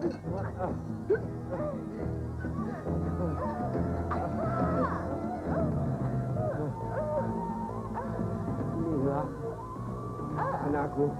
Inilah anakku.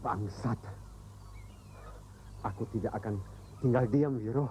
Pak. Bangsat. Aku tidak akan tinggal diam, Wiro.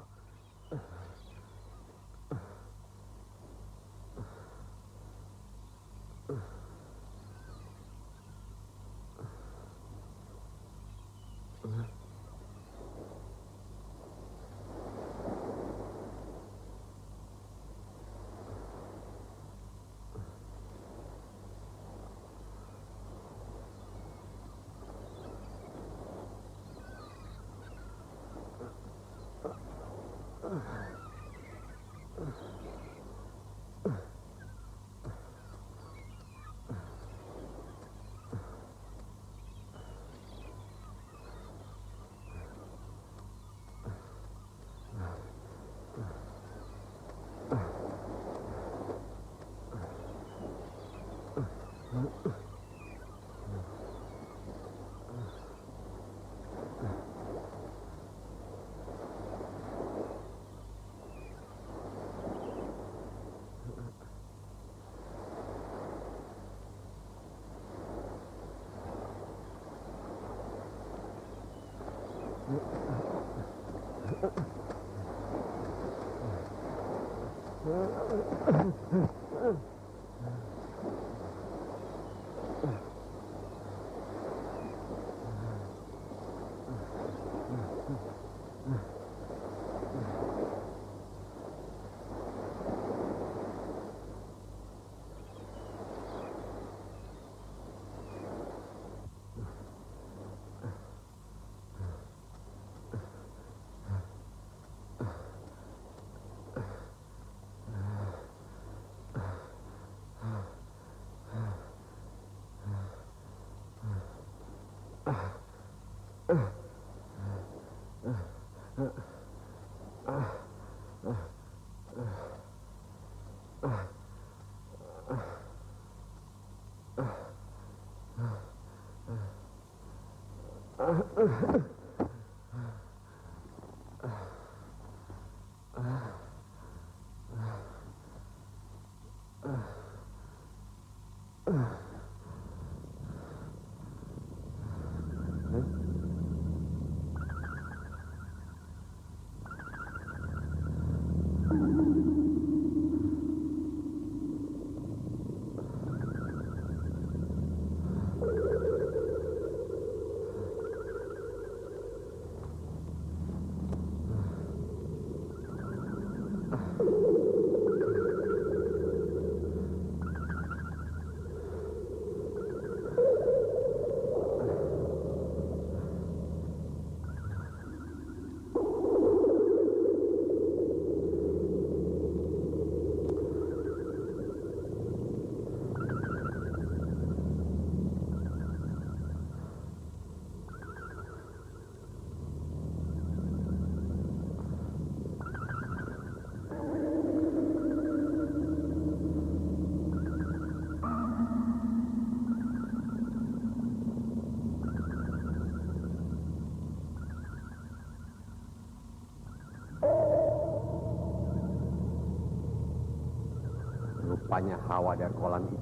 Rupanya hawa dari kolam itu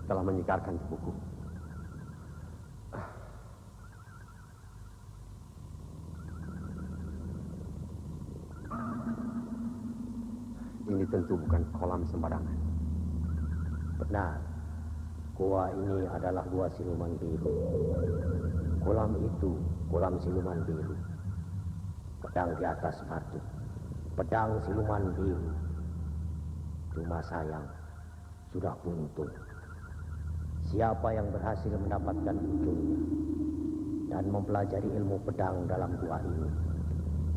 telah menyikarkan tubuhku. Ini tentu bukan kolam sembarangan. Benar, gua ini adalah gua siluman biru. Kolam itu kolam siluman biru. Pedang di atas batu, pedang siluman biru. Cuma sayang, sudah buntu. Siapa yang berhasil mendapatkan ujungnya dan mempelajari ilmu pedang dalam gua ini,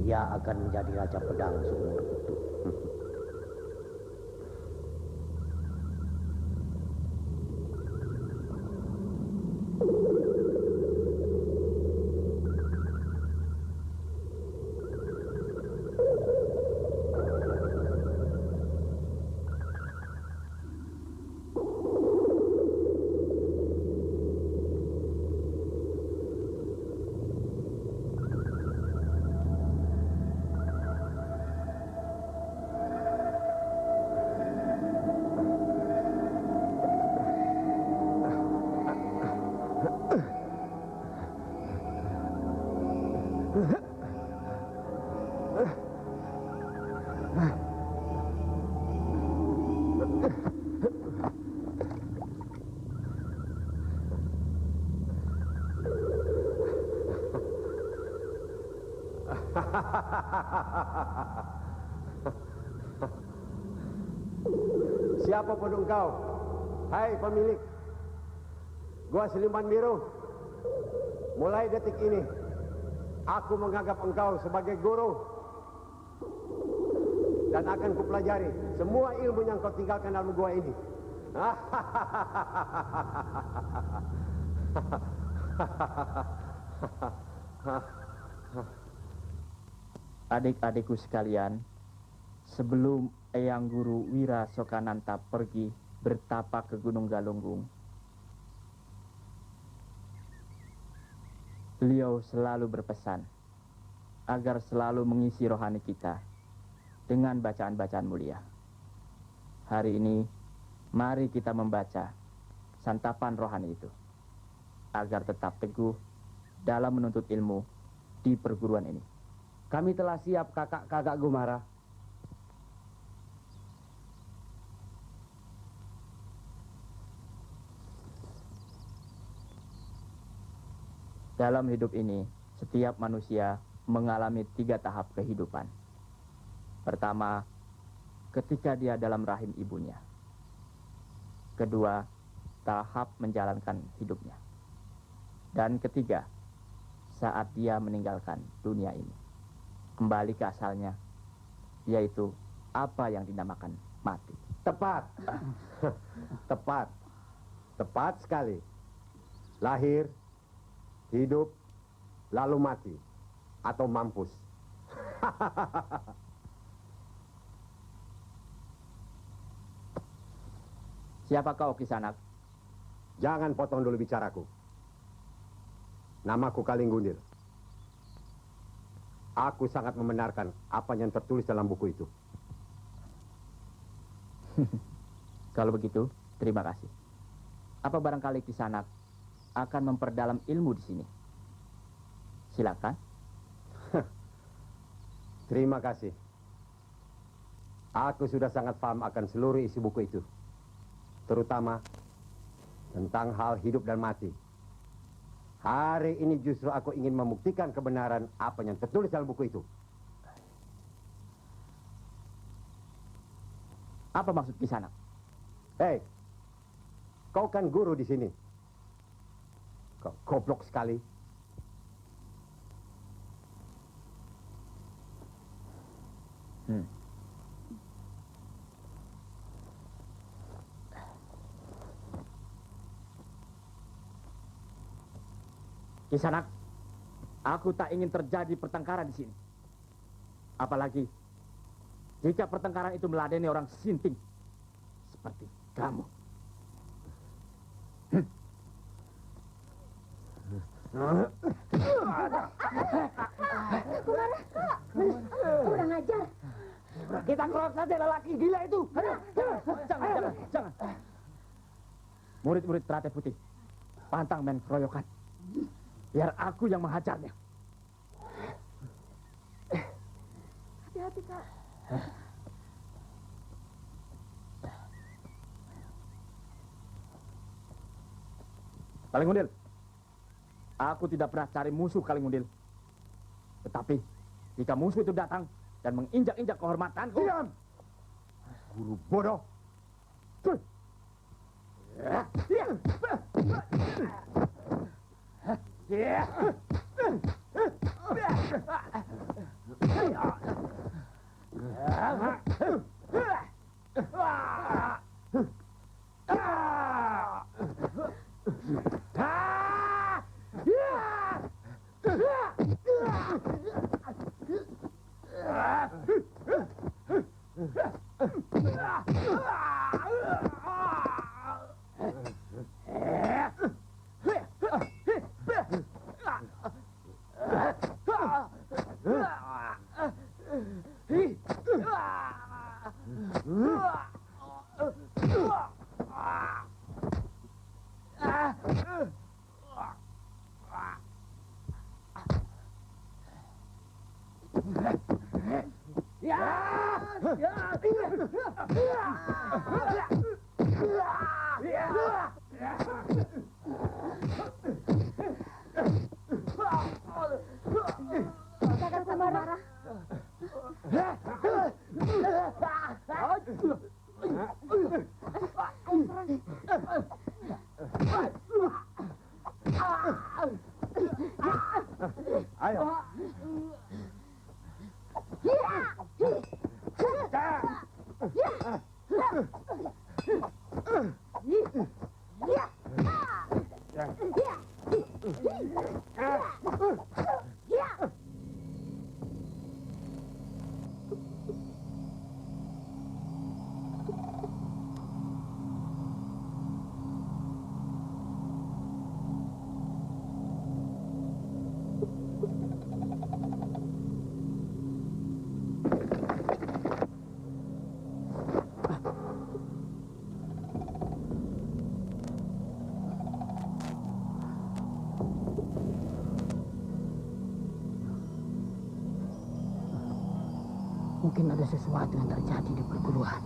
dia akan menjadi raja pedang seumur hidup. Siapapun engkau, hai pemilik gua siluman biru, mulai detik ini aku menganggap engkau sebagai guru dan akan kupelajari semua ilmu yang kau tinggalkan dalam gua ini. Adik-adikku sekalian, sebelum Eyang Guru Wira Sokananta pergi bertapa ke Gunung Galunggung, beliau selalu berpesan agar selalu mengisi rohani kita dengan bacaan-bacaan mulia. Hari ini, mari kita membaca santapan rohani itu, agar tetap teguh dalam menuntut ilmu di perguruan ini. Kami telah siap, kakak Gumara. Dalam hidup ini, setiap manusia mengalami 3 tahap kehidupan. Pertama, ketika dia dalam rahim ibunya. Kedua, tahap menjalankan hidupnya. Dan ketiga, saat dia meninggalkan dunia ini, kembali ke asalnya, yaitu apa yang dinamakan mati. Tepat. Tepat sekali. Lahir, hidup, lalu mati atau mampus. Siapa kau, Kisanak? Jangan potong dulu bicaraku. Namaku Kalinggundir. Aku sangat membenarkan apa yang tertulis dalam buku itu. Kalau begitu, terima kasih. Apa barangkali Kisanak akan memperdalam ilmu di sini? Silakan. Terima kasih. Aku sudah sangat paham akan seluruh isi buku itu. Terutama tentang hal hidup dan mati. Hari ini justru aku ingin membuktikan kebenaran apa yang tertulis dalam buku itu. Apa maksud Kisanak? Hei, kau kan guru di sini. Kau goblok sekali. Kisanak, aku tak ingin terjadi pertengkaran di sini. Apalagi jika pertengkaran itu meladeni orang sinting seperti kamu. Kurang ajar. Kita kerok saja lelaki gila itu. Jangan. Murid-murid Teratai Putih, pantang main keroyokan. Biar aku yang menghajarnya. Hati-hati, Kak. Kalingundil, aku tidak pernah cari musuh, Kalingundil. Tetapi, jika musuh itu datang dan menginjak-injak kehormatanku... Diam! Guru bodoh! Kakak Gumara. Ayo. Mungkin ada sesuatu yang terjadi di perguruan.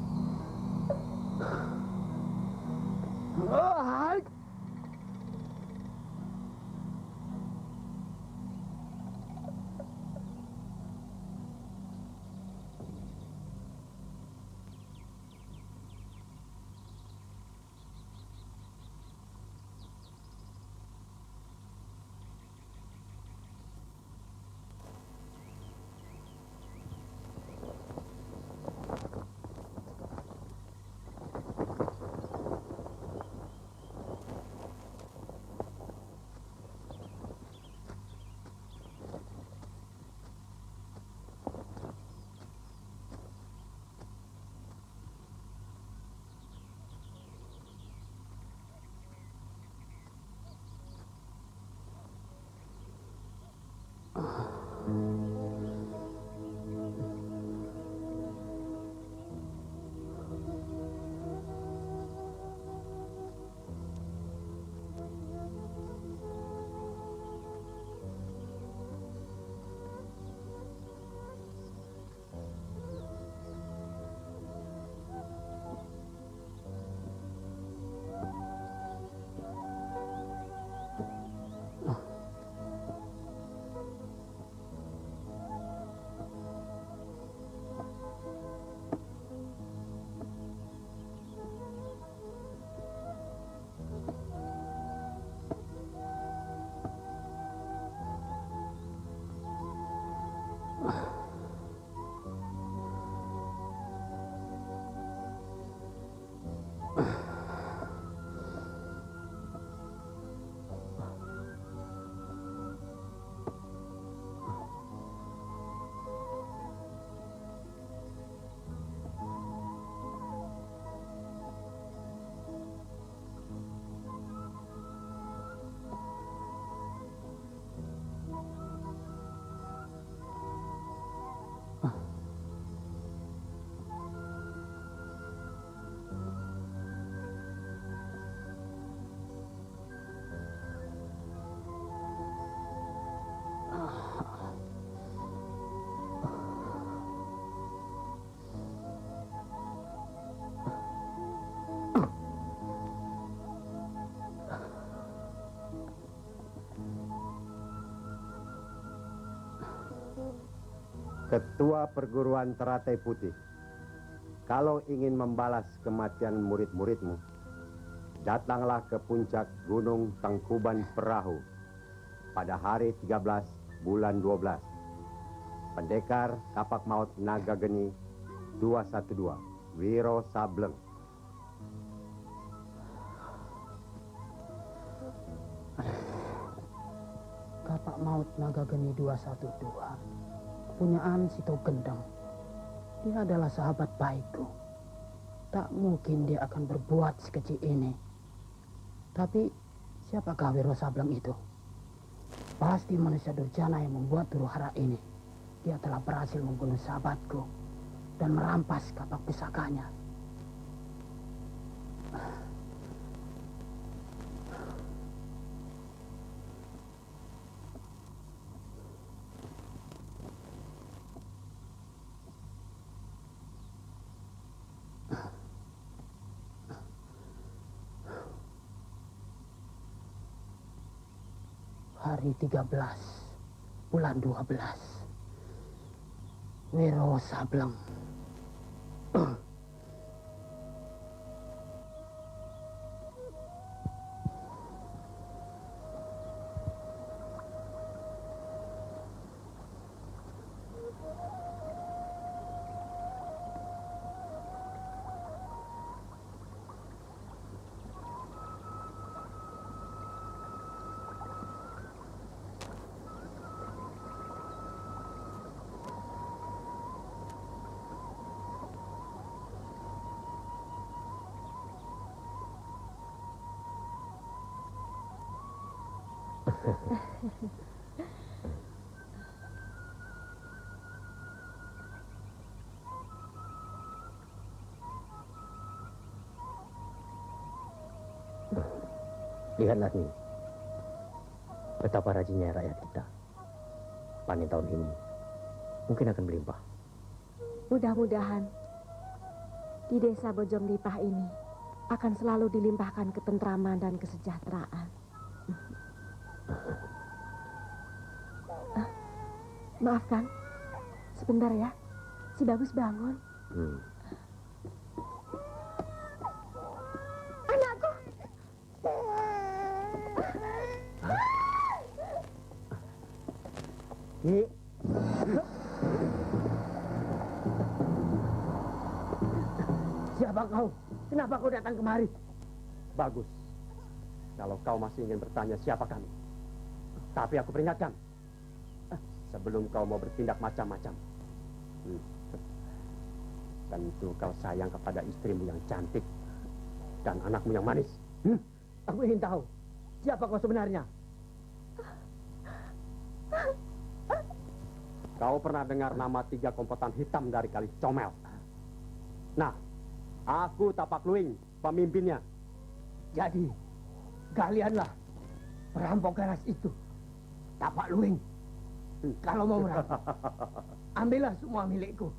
Ketua Perguruan Teratai Putih, kalau ingin membalas kematian murid-muridmu, datanglah ke puncak Gunung Tangkuban Perahu pada hari 13 bulan 12. Pendekar Kapak Maut Naga Geni 212, Wiro Sableng. Kapak Maut Naga Geni 212, kepunyaan Sito Gendeng. Dia adalah sahabat baikku. Tak mungkin dia akan berbuat sekecil ini. Tapi siapakah Wiro Sableng itu? Pasti manusia durjana yang membuat huru-hara ini. Dia telah berhasil membunuh sahabatku dan merampas kapak pusakanya. Hari 13 bulan 12. Wiro Sableng. Lihatlah nih, betapa rajinnya rakyat kita. Panen tahun ini mungkin akan berlimpah. Mudah-mudahan di desa Bojong Lipah ini akan selalu dilimpahkan ketentraman dan kesejahteraan. Maafkan, sebentar ya. Si Bagus bangun. Anakku. Siapa kau? Kenapa kau datang kemari? Bagus. Kalau kau masih ingin bertanya siapa kami. Tapi aku peringatkan. Sebelum kau mau bertindak macam-macam. Tentu kau sayang kepada istrimu yang cantik. Dan anakmu yang manis. Aku ingin tahu. Siapa kau sebenarnya? Kau pernah dengar nama 3 kompotan hitam dari Kali Comel? Nah, aku Tapak Luing, pemimpinnya. Jadi, kalianlah perampok ganas itu. Tapak Luing. Kalau mau merampok, ambillah semua milikku.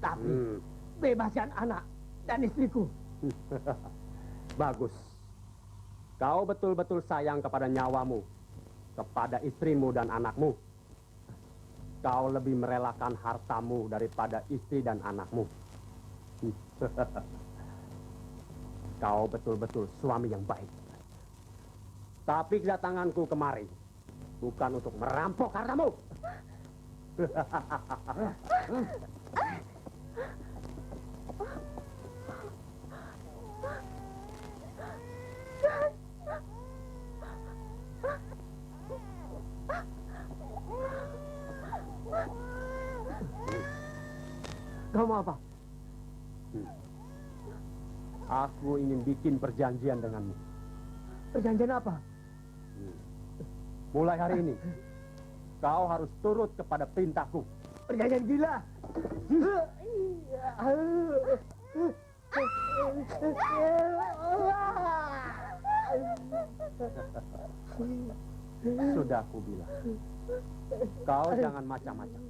Tapi, bebaskan anak dan istriku. Bagus. Kau betul-betul sayang kepada nyawamu, kepada istrimu dan anakmu. Kau lebih merelakan hartamu daripada istri dan anakmu. Kau betul-betul suami yang baik. Tapi kedatanganku kemari bukan untuk merampok hartamu. Kau mau apa? Aku ingin bikin perjanjian denganmu. Perjanjian apa? Mulai hari ini, kau harus turut kepada perintahku. Perjanjian gila. Sudah aku bilang. Kau jangan macam-macam.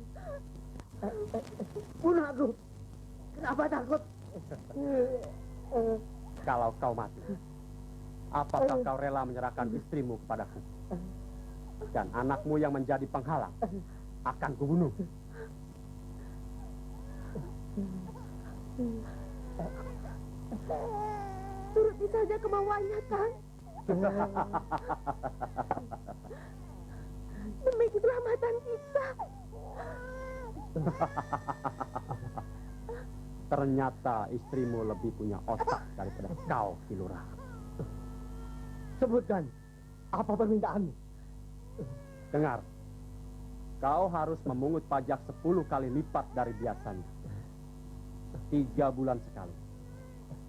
Bunuh aku. Kenapa takut? Kalau kau mati, apakah kau rela menyerahkan istrimu kepadaku? Dan anakmu yang menjadi penghalang akan kubunuh. Turuti saja kemauannya, Kang. Demi keselamatan kita. Ternyata istrimu lebih punya otak daripada kau, Ki Lurah. Sebutkan, apa permintaanmu? Dengar, kau harus memungut pajak 10 kali lipat dari biasanya. 3 bulan sekali.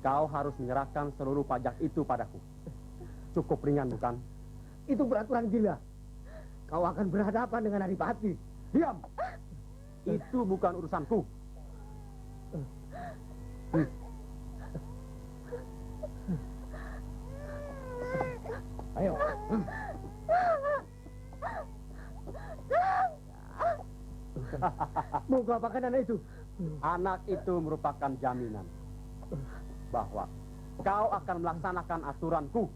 Kau harus menyerahkan seluruh pajak itu padaku. Cukup ringan, bukan? Itu peraturan gila. Kau akan berhadapan dengan Adipati. Diam! Itu bukan urusanku. Ayo. Mau kau apakan anak itu? Anak itu merupakan jaminan bahwa kau akan melaksanakan aturanku.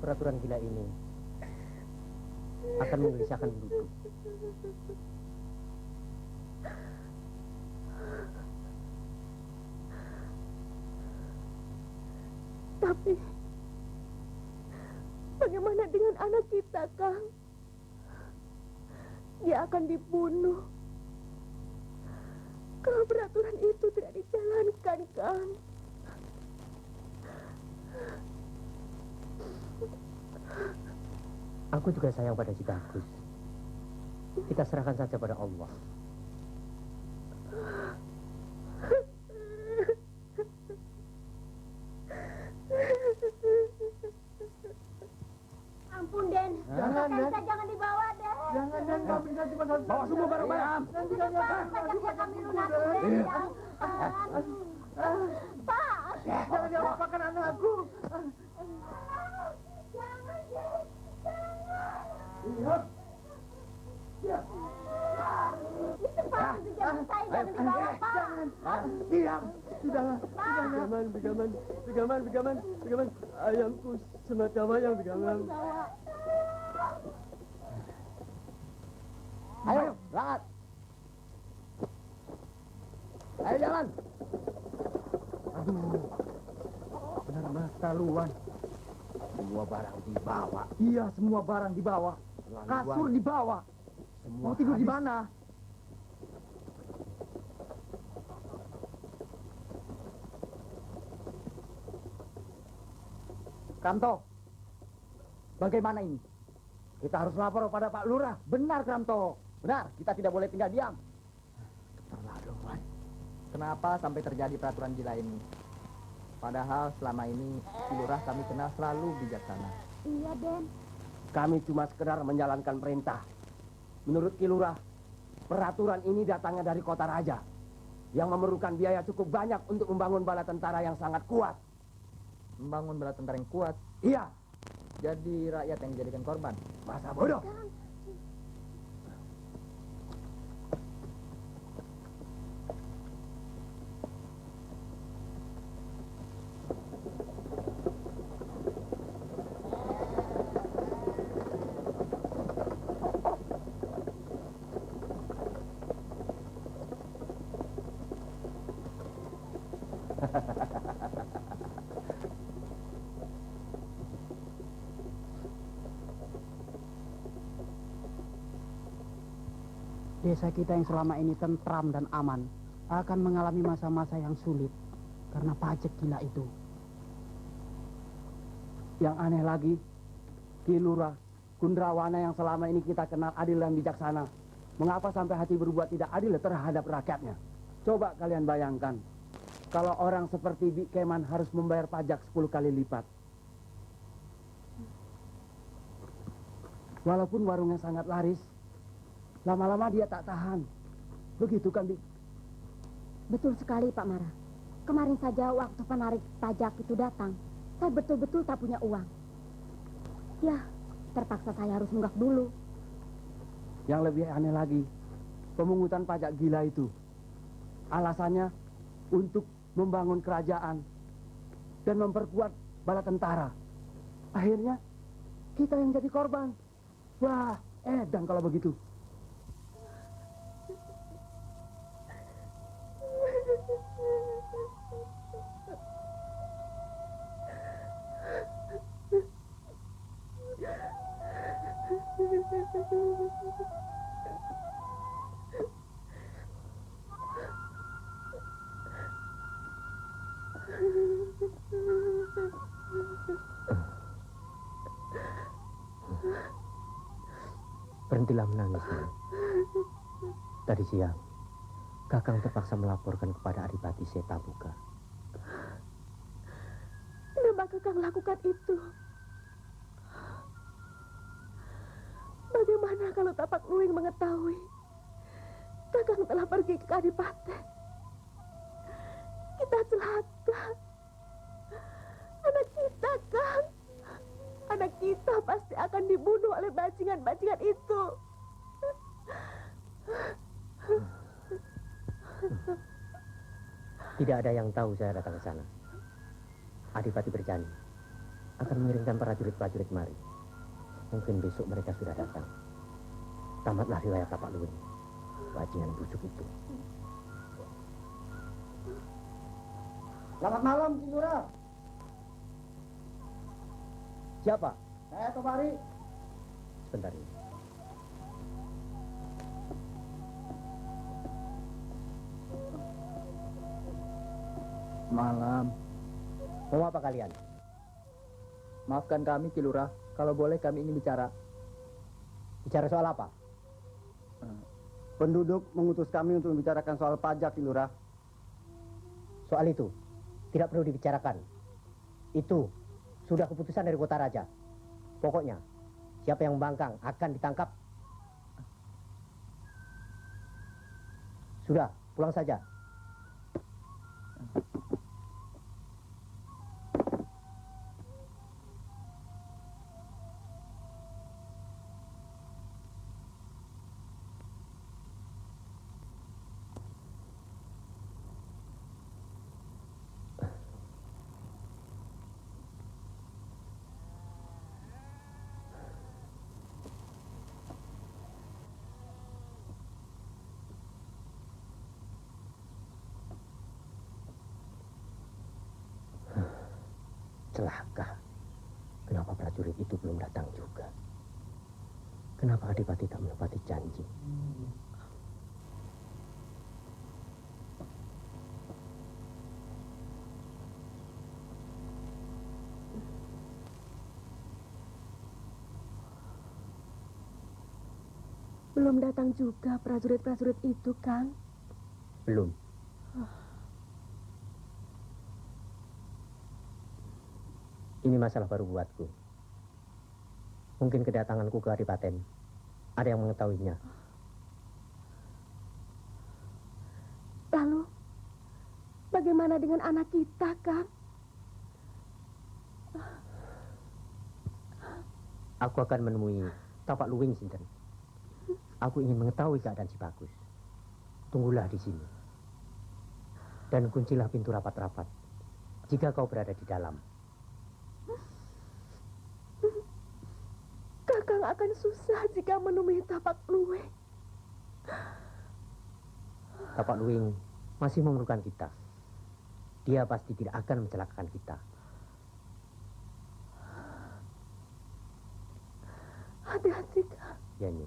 Peraturan gila ini akan menggelisahkan mulutku. Tapi bagaimana dengan anak kita, Kang? Dia akan dibunuh kalau peraturan itu tidak dijalankan, Kang. Aku juga sayang pada si Bagus. Kita serahkan saja pada Allah. Ampun, Den. Jangan, Den. Jangan dibawa, Den. Jangan, Dan. Kami nanti pada... Bawa semua barang-barang. Nanti kami akan... Pajaknya kami lunasi, Den. Ya ampun. Pak. Jangan diapakan anakku. Jangan, Den. Iya. Itu Pak, itu jangan saya, jangan dibawa, Pak. Diam. Sudahlah. Begaman. Ayamku semacam ayam, Begaman. Ayo, berangkat. Ayo jalan. Aduh, benar-benar keterlaluan. Semua barang dibawa. Iya, semua barang dibawa. Kasur dibawa. Mau tidur di mana? Kramto, bagaimana ini? Kita harus lapor pada Pak Lurah. Benar, Kramto. Benar, kita tidak boleh tinggal diam. Keterlaluan. Kenapa sampai terjadi peraturan gila ini? Padahal selama ini Ki Lurah kami kenal selalu bijaksana. Iya, Den. Kami cuma sekedar menjalankan perintah. Menurut Ki Lurah, peraturan ini datangnya dari kota raja yang memerlukan biaya cukup banyak untuk membangun bala tentara yang sangat kuat. Membangun bala tentara yang kuat, Iya, jadi rakyat yang dijadikan korban. masa bodoh. Desa kita yang selama ini tentram dan aman akan mengalami masa-masa yang sulit karena pajak gila itu. Yang aneh lagi, Ki Lurah, Kundrawana yang selama ini kita kenal adil dan bijaksana, mengapa sampai hati berbuat tidak adil terhadap rakyatnya? Coba kalian bayangkan, kalau orang seperti Bi Keman harus membayar pajak 10 kali lipat. Walaupun warungnya sangat laris, lama-lama dia tak tahan. Begitu kan, Bi? Betul sekali, Pak Mara. Kemarin saja waktu penarik pajak itu datang, saya betul-betul tak punya uang. Ya, Terpaksa saya harus nunggak dulu. Yang lebih aneh lagi, pemungutan pajak gila itu. Alasannya untuk membangun kerajaan dan memperkuat bala tentara. Akhirnya kita yang jadi korban. Wah, edan kalau begitu. Berhentilah menangis, Nak. Tadi siang, Kakang terpaksa melaporkan kepada Adipati Setabuka. Kenapa Kakang lakukan itu? Bagaimana kalau Tapak Luwing mengetahui Kakang telah pergi ke Kadipaten? Kita celaka. Anak kita, Kang. Anak kita pasti akan dibunuh oleh bajingan-bajingan itu. Tidak ada yang tahu saya datang ke sana. Adipati berjanji akan mengirimkan prajurit-prajurit mari. Mungkin besok mereka sudah datang. Tamatlah riwayat Tapak Luwing, bajingan busuk itu. Selamat malam, Ki Lurah. Siapa? Saya Tobari. Sebentar ini. Malam. Mau apa kalian? Maafkan kami, Ki Lurah. Kalau boleh kami ingin bicara. Bicara soal apa? Penduduk mengutus kami untuk membicarakan soal pajak, Ki Lurah. Soal itu tidak perlu dibicarakan. Itu sudah keputusan dari kota raja. Pokoknya siapa yang membangkang akan ditangkap. Sudah, pulang saja. Celaka. Kenapa prajurit itu belum datang juga? Kenapa Adipati tak menepati janji? Belum datang juga prajurit-prajurit itu, Kang. Belum. Ini masalah baru buatku. Mungkin kedatanganku ke Adipaten ada yang mengetahuinya. Lalu, bagaimana dengan anak kita, Kang? Aku akan menemui Tapak Luwing, Sinten. Aku ingin mengetahui keadaan si Bagus. Tunggulah di sini. Dan kuncilah pintu rapat-rapat jika kau berada di dalam. Kakang akan susah jika menemui Tapak Luwing. Tapak Luwing masih memerlukan kita. Dia pasti tidak akan mencelakakan kita. Hati-hati, Kang. Ya, Nyi.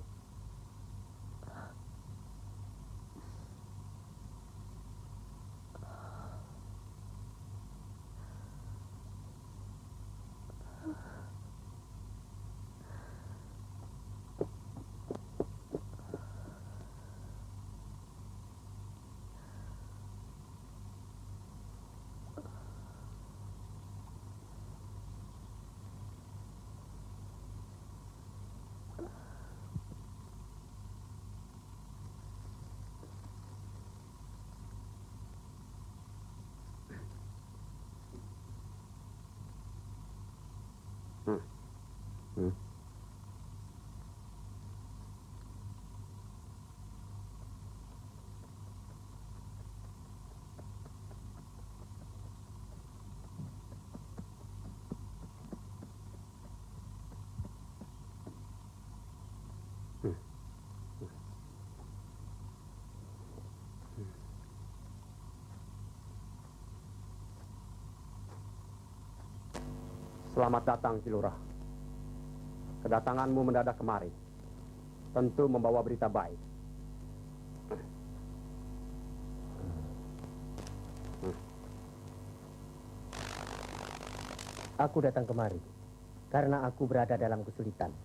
Selamat datang, Kilurah. Kedatanganmu mendadak kemari. Tentu membawa berita baik. Aku datang kemari karena aku berada dalam kesulitan.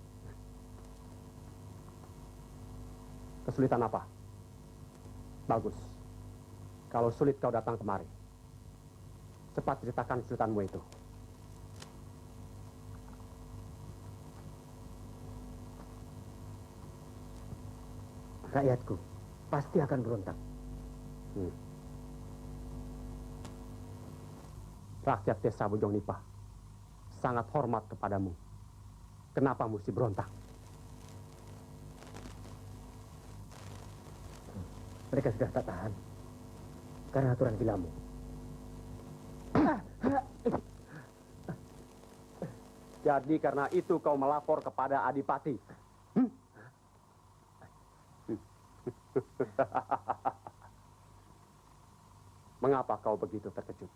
Kesulitan apa? Bagus. Kalau sulit kau datang kemari. Cepat ceritakan kesulitanmu itu. Rakyatku pasti akan berontak. Rakyat desa Bojong Nipah sangat hormat kepadamu. Kenapa mesti berontak? Mereka sudah tak tahan karena aturan gilamu. Jadi karena itu kau melapor kepada Adipati. Mengapa kau begitu terkejut?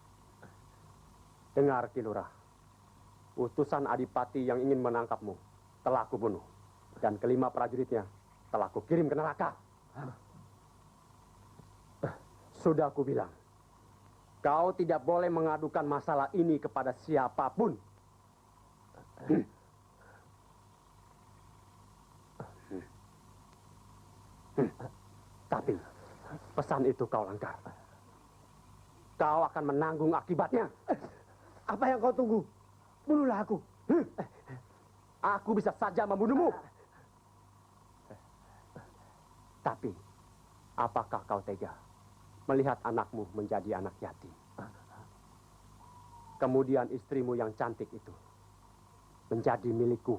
Dengar, Kilurah. Utusan Adipati yang ingin menangkapmu telah aku bunuh. Dan kelima prajuritnya telah aku kirim ke neraka. Sudah aku bilang, kau tidak boleh mengadukan masalah ini kepada siapapun. Tapi pesan itu kau langgar. Kau akan menanggung akibatnya. Apa yang kau tunggu? Bunuhlah aku. Aku bisa saja membunuhmu. Tapi apakah kau tega melihat anakmu menjadi anak yatim? Kemudian istrimu yang cantik itu menjadi milikku.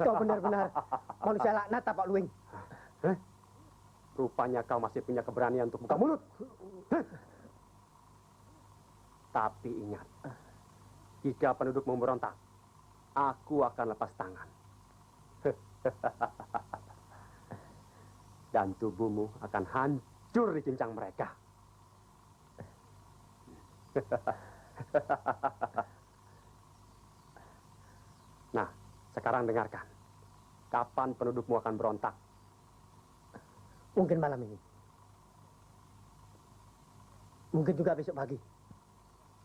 Kau benar-benar manusia laknat, Pak Luwing. Rupanya kau masih punya keberanian untuk buka mulut. Tapi ingat, jika penduduk memberontak, aku akan lepas tangan. Dan tubuhmu akan hancur di cincang mereka. Nah, sekarang dengarkan. Kapan pendudukmu akan berontak? Mungkin malam ini. Mungkin juga besok pagi.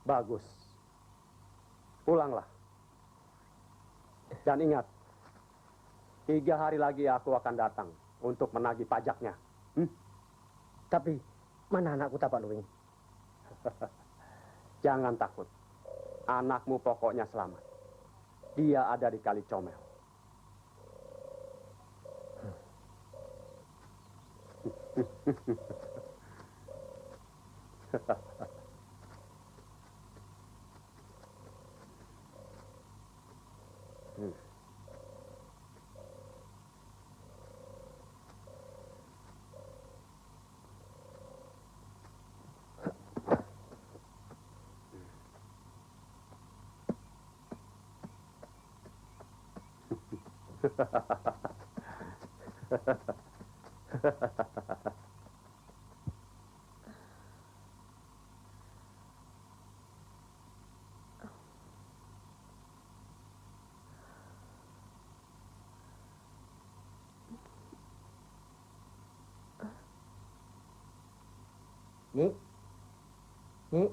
Bagus. Pulanglah. Dan ingat, 3 hari lagi aku akan datang untuk menagih pajaknya. Tapi, mana anakku, Pak Luwing? Jangan takut. Anakmu pokoknya selamat. Dia ada di Kali Comel. Nyi. Nyi.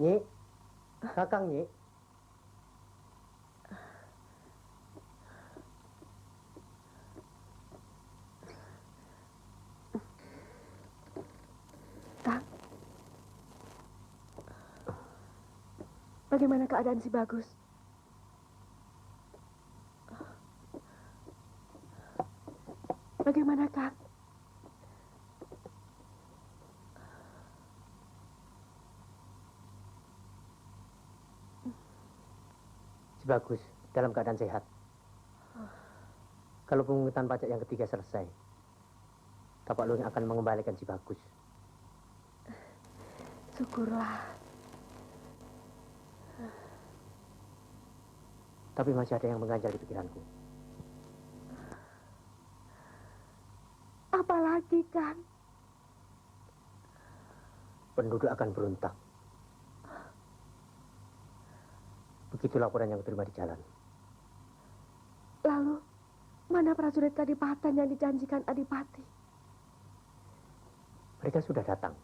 Nyi. Kakang, Nyi. Bagaimana keadaan si Bagus? Bagaimana, Kang? Si Bagus dalam keadaan sehat. Kalau pemungutan pajak yang ketiga selesai, Tapak Luwing akan mengembalikan si Bagus. Syukurlah. Tapi masih ada yang mengganjal di pikiranku. buktikan. Penduduk akan berontak. Begitu laporan yang terima di jalan. Lalu, mana prajurit Kadipaten yang dijanjikan Adipati? Mereka sudah datang.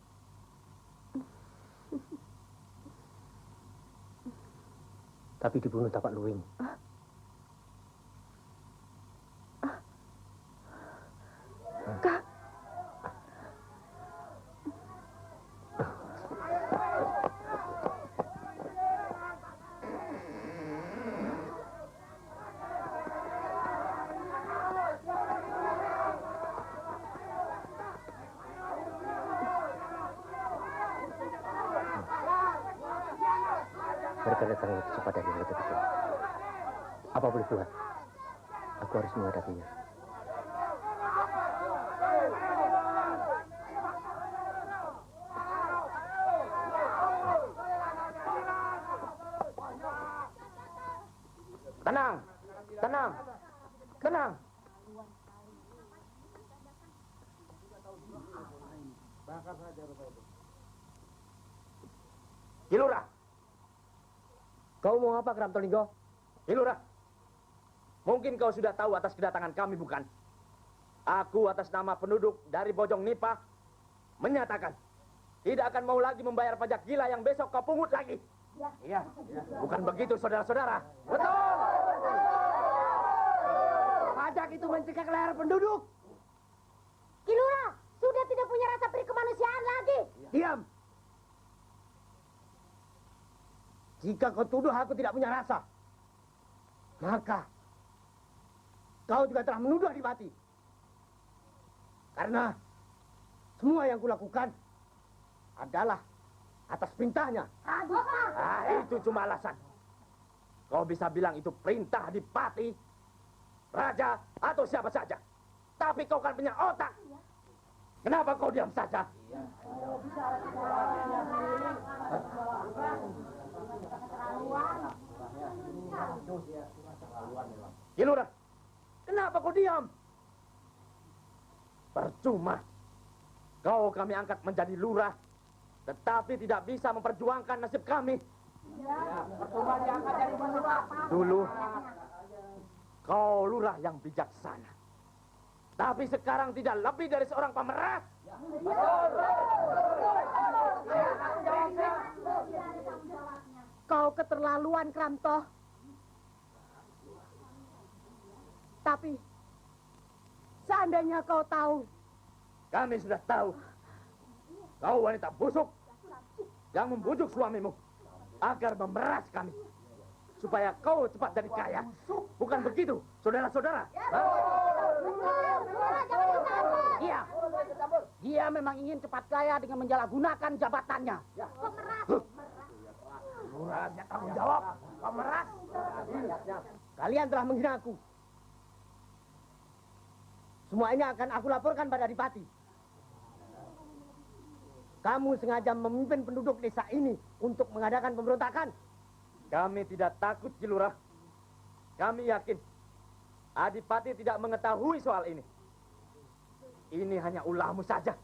Tapi dibunuh Tapak Luwing. Kak, Mereka datang lebih cepat dari yang kita duga. Apa boleh buat? Aku harus menghadapinya. Tenang, tenang, tenang. Kilurah, Kau mau apa, Kramtolinggo? Kilurah. Mungkin kau sudah tahu atas kedatangan kami, bukan? Aku atas nama penduduk dari Bojong Nipah menyatakan tidak akan mau lagi membayar pajak gila yang besok kau pungut lagi. Iya. Bukan begitu, saudara-saudara? Betul. Pajak itu mencekik leher penduduk. Kilurah, sudah tidak punya rasa peri kemanusiaan lagi. Diam. Jika kau tuduh aku tidak punya rasa, maka kau juga telah menuduh Adipati. Karena semua yang kulakukan adalah atas perintahnya. Itu cuma alasan. Kau bisa bilang itu perintah Adipati, raja, atau siapa saja. Tapi kau kan punya otak. Kenapa kau diam saja? Kilurah, kenapa kau diam? Percuma. Kau kami angkat menjadi lurah, tetapi tidak bisa memperjuangkan nasib kami. Dulu, kau lurah yang bijaksana. Tapi sekarang tidak lebih dari seorang pemeras. Kau keterlaluan, Kramto. Tapi, seandainya kau tahu, Kami sudah tahu. Kau wanita busuk yang membujuk suamimu agar memeras kami. Supaya kau cepat jadi kaya. Bukan begitu, saudara-saudara? Iya. Dia memang ingin cepat kaya dengan menjalangunakan jabatannya. Murahnya tanggung jawab, pemeras. Kalian telah menghina aku. Semua ini akan aku laporkan pada Adipati. Kamu sengaja memimpin penduduk desa ini untuk mengadakan pemberontakan. Kami tidak takut, Kilurah. Kami yakin Adipati tidak mengetahui soal ini. Ini hanya ulahmu saja.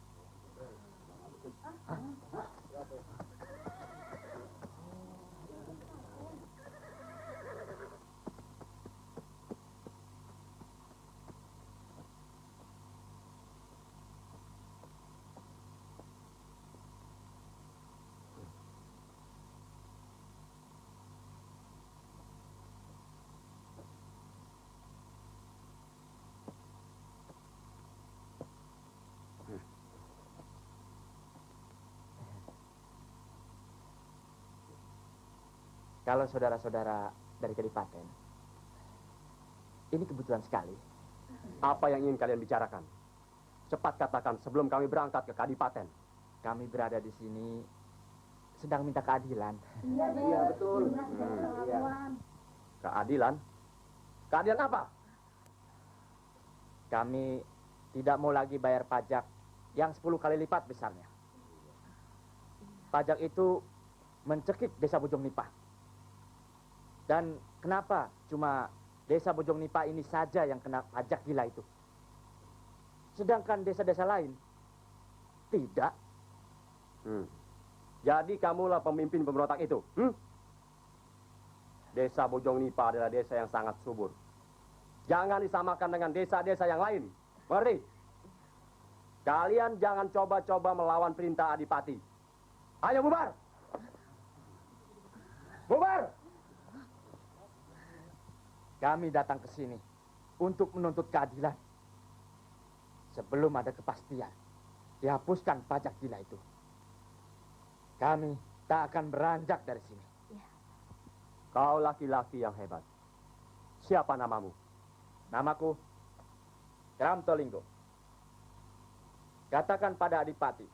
Kalau saudara-saudara dari Kadipaten, ini kebetulan sekali. Apa yang ingin kalian bicarakan? Cepat katakan sebelum kami berangkat ke Kadipaten. Kami berada di sini sedang minta keadilan. Iya, betul. Keadilan? Keadilan apa? Kami tidak mau lagi bayar pajak yang 10 kali lipat besarnya. Pajak itu mencekik desa Bojong Nipah. Dan kenapa cuma desa Bojong Nipah ini saja yang kena pajak gila itu? Sedangkan desa-desa lain tidak. Jadi kamulah pemimpin pemberontak itu. Desa Bojong Nipa adalah desa yang sangat subur. Jangan disamakan dengan desa-desa yang lain. Mengerti? Kalian jangan coba-coba melawan perintah Adipati. Ayo bubar! Bubar! Kami datang ke sini untuk menuntut keadilan. Sebelum ada kepastian, dihapuskan pajak gila itu. Kami tak akan beranjak dari sini. Kau laki-laki yang hebat. Siapa namamu? Namaku Kramtolinggo. Katakan pada Adipati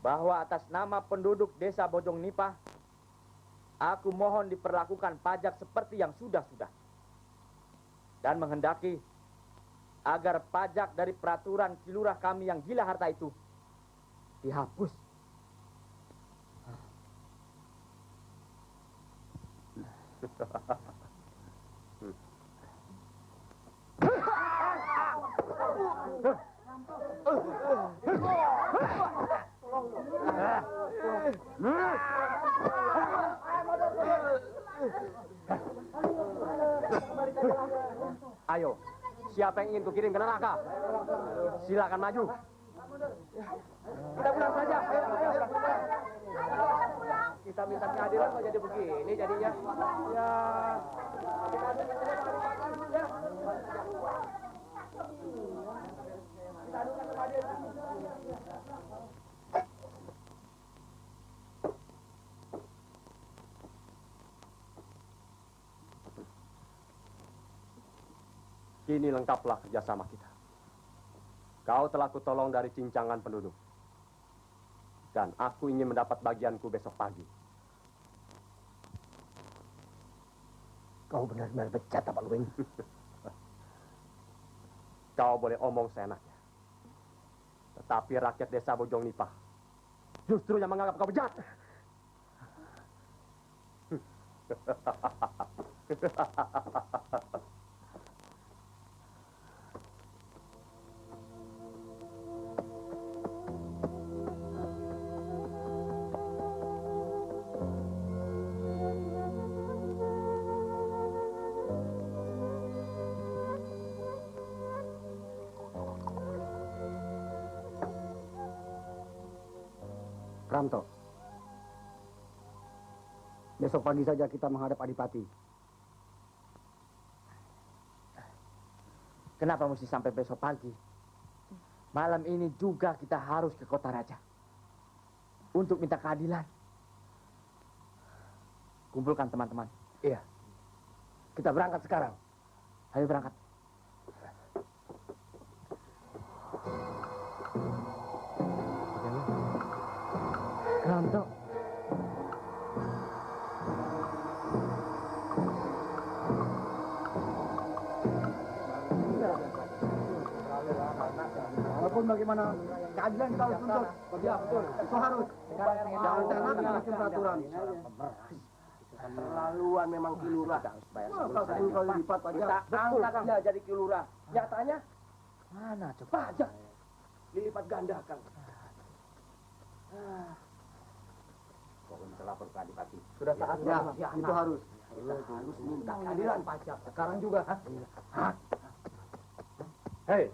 bahwa atas nama penduduk desa Bojong Nipa, aku mohon diperlakukan pajak seperti yang sudah-sudah. Dan menghendaki agar pajak dari peraturan kilurah kami yang gila harta itu dihapus. Ayo, siapa yang ingin kukirim ke neraka? Silakan maju. Kita pulang saja. Ayo. Kita minta keadilan kok jadi begini jadinya. Ya. Kini lengkaplah kerjasama kita. Kau telah kutolong dari cincangan penduduk. Dan aku ingin mendapat bagianku besok pagi. Kau benar-benar bejat, Pak Luwing. Kau boleh omong seenaknya. Tetapi rakyat desa Bojong Nipa justru yang menganggap kau bejat. Pramto, besok pagi saja kita menghadap Adipati. Kenapa mesti sampai besok pagi? Malam ini juga kita harus ke kota raja untuk minta keadilan. Kumpulkan teman-teman. Iya. Kita berangkat sekarang. Ayo berangkat. Kramto. Walaupun bagaimana keadilan kita harus tuntut. Ya betul. Itu harus. Jangan seenaknya bikin peraturan. Terlaluan memang kilurah. Masa 10 kali lipat pajak. Kita angkat dia jadi kilurah. Nyatanya Mana coba? pajak dilipat gandakan. Kau minta lapor ke Adipati. Sudah saatnya. Ya, itu harus. Kita harus minta keadilan pajak. Sekarang juga. Hei,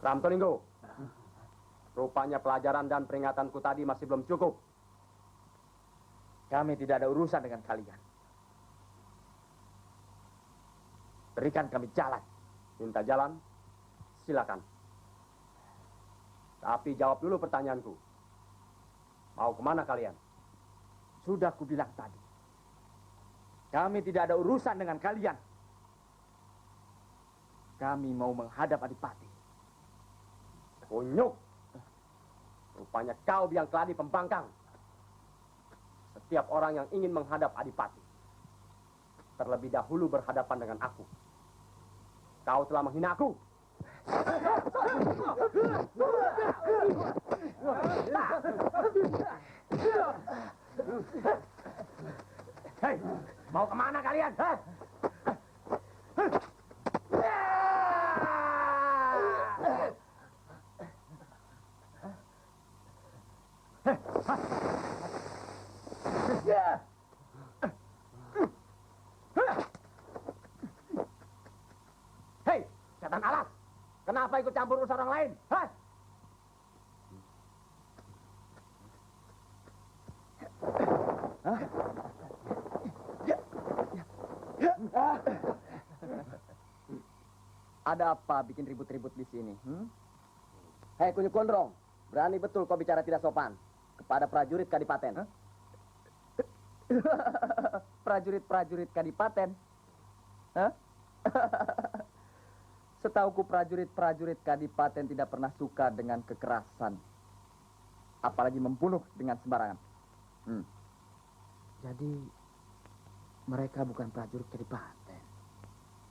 Kramtolinggo. Rupanya pelajaran dan peringatanku tadi masih belum cukup. Kami tidak ada urusan dengan kalian. Berikan kami jalan. Minta jalan, silakan. Tapi jawab dulu pertanyaanku. Mau kemana kalian? Sudah kubilang tadi. Kami tidak ada urusan dengan kalian. Kami mau menghadap Adipati. Kunyuk. Rupanya kau biang keladi pembangkang. Setiap orang yang ingin menghadap Adipati terlebih dahulu berhadapan dengan aku. Kau telah menghina aku. Hei, kalian? Hah? Hei, setan alas. Kenapa ikut campur urusan orang lain? Hah? Ada apa bikin ribut-ribut di sini? Hei, kunyuk gondrong. Berani betul kau bicara tidak sopan kepada prajurit kadipaten. Prajurit-prajurit kadipaten? Hah? Setauku prajurit-prajurit kadipaten tidak pernah suka dengan kekerasan. Apalagi membunuh dengan sembarangan. Jadi mereka bukan prajurit kadipaten.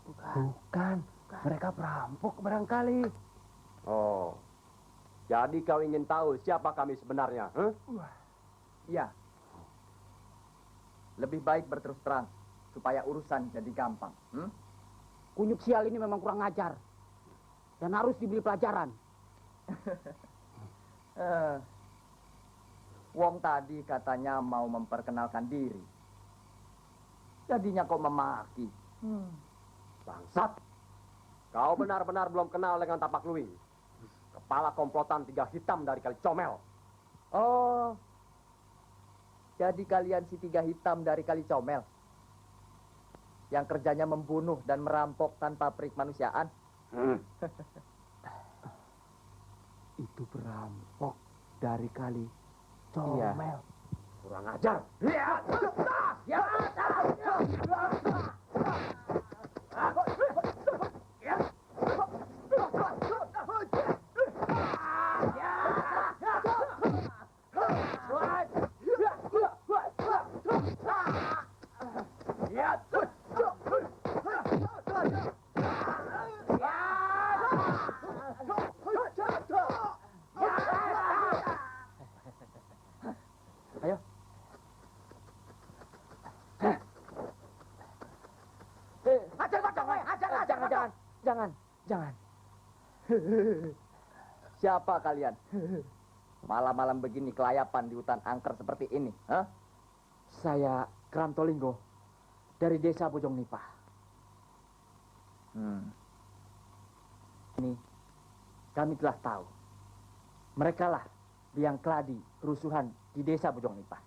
Bukan. Mereka perampok barangkali. Oh, jadi kau ingin tahu siapa kami sebenarnya? Iya. Lebih baik berterus terang supaya urusan jadi gampang. Kunyuk sial ini memang kurang ajar. Dan harus diberi pelajaran. Wong tadi katanya mau memperkenalkan diri. Jadinya kok memaki. Bangsat. Kau benar-benar belum kenal dengan Tapak Luing. Kepala komplotan 3 hitam dari Kali Comel. Oh, jadi kalian si 3 hitam dari Kali Comel yang kerjanya membunuh dan merampok tanpa perikmanusiaan. Itu perampok dari Kali Iya. Comel. Kurang ajar. Ayo. Jangan. Siapa kalian? Malam-malam begini kelayapan di hutan angker seperti ini, hah? Saya Krantolinggo dari desa Bojong Nipah. Ini kami telah tahu. Mereka lah yang keladi kerusuhan di desa Bojong Nipah.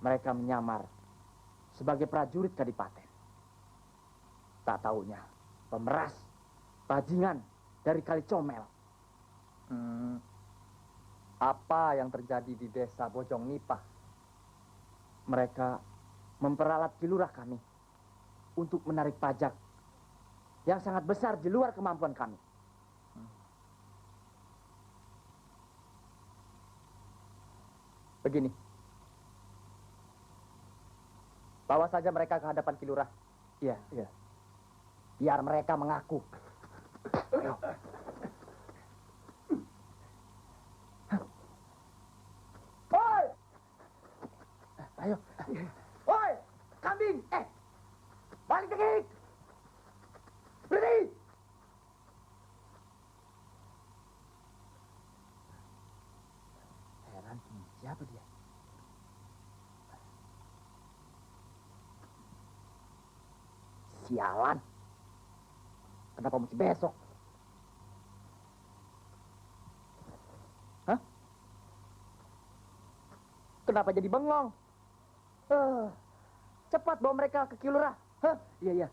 Mereka menyamar sebagai prajurit kadipaten. Tak taunya pemeras, bajingan dari Kali Comel. Apa yang terjadi di desa Bojong Nipah? Mereka memperalat kilurah kami untuk menarik pajak yang sangat besar di luar kemampuan kami. Begini, bawa saja mereka ke hadapan kilurah. Iya. Biar mereka mengaku. Hoi! Ayo. Hoi! Kambing! Balik tegik! Berhenti! Heran, siapa dia? Sialan. Kenapa mesti besok? Hah? Kenapa jadi bengong? Cepat bawa mereka ke kilurah. Hah? Iya.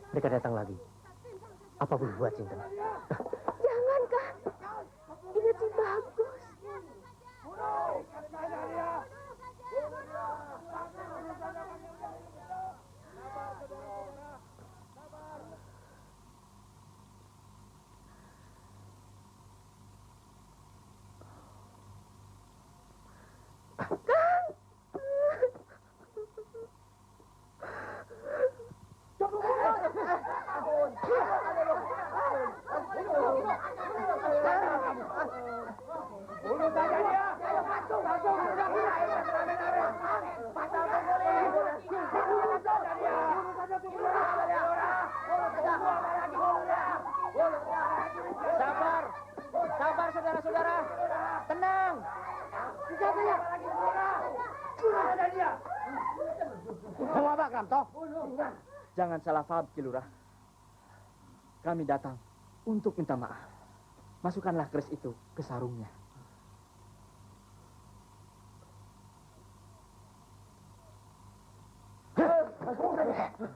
Mereka datang lagi. Apa boleh buat, Cinta? Jangan, Kang. Ini si bagus. Sabar, sabar saudara-saudara. Tenang. Mau apa, Kramto? Jangan salah paham, Ki Lurah. Kami datang untuk minta maaf. Masukkanlah keris itu ke sarungnya.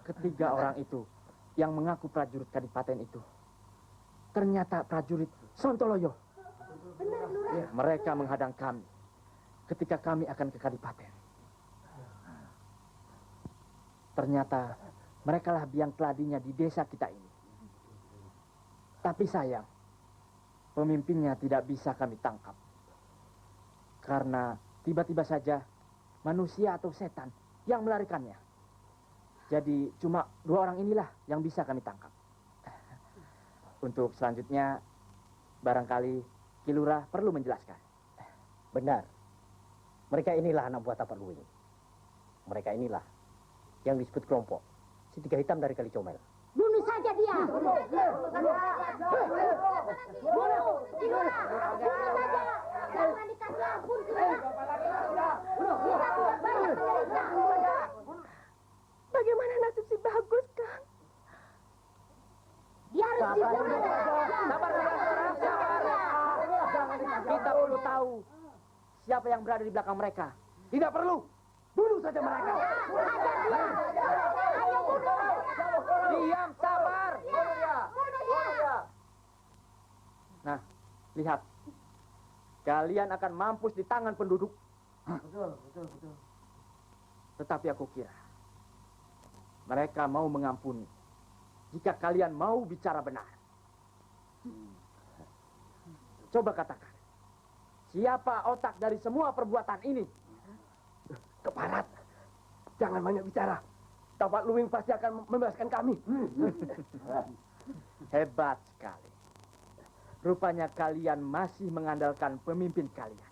Ketiga orang itu yang mengaku prajurit Kadipaten itu ternyata prajurit Sontoloyo. Benar, Lurah. Mereka menghadang kami ketika kami akan ke Kadipaten. Ternyata merekalah biang keladinya di desa kita ini. Tapi sayang, pemimpinnya tidak bisa kami tangkap. Karena tiba-tiba saja manusia atau setan yang melarikannya. Jadi cuma 2 orang inilah yang bisa kami tangkap. Untuk selanjutnya, barangkali Ki Lurah perlu menjelaskan. Benar. Mereka inilah anak buah Tapak Luwing. Mereka inilah yang disebut kelompok si tiga hitam dari Kali Comel. Bunuh saja dia. Bunuh. Ki Lurah. Bunuh saja. Jangan dikasih ampun, Ki Lurah. Kita tidak banyak menderita. Bagaimana nasib si Bagus, Kang? Dia harus dibunuh. Sabar, saudara-saudara, sabar. Kita perlu tahu siapa yang berada di belakang mereka. Tidak perlu. Bunuh saja mereka. Hajar dia. Ayo bunuh. Diam, sabar. Bunuh dia. Nah, lihat. Kalian akan mampus di tangan penduduk. Betul. Tetapi aku kira mereka mau mengampuni jika kalian mau bicara benar. Coba katakan, siapa otak dari semua perbuatan ini? Keparat. Jangan banyak bicara. Tapak Luwing pasti akan membebaskan kami. Hebat sekali. Rupanya kalian masih mengandalkan pemimpin kalian.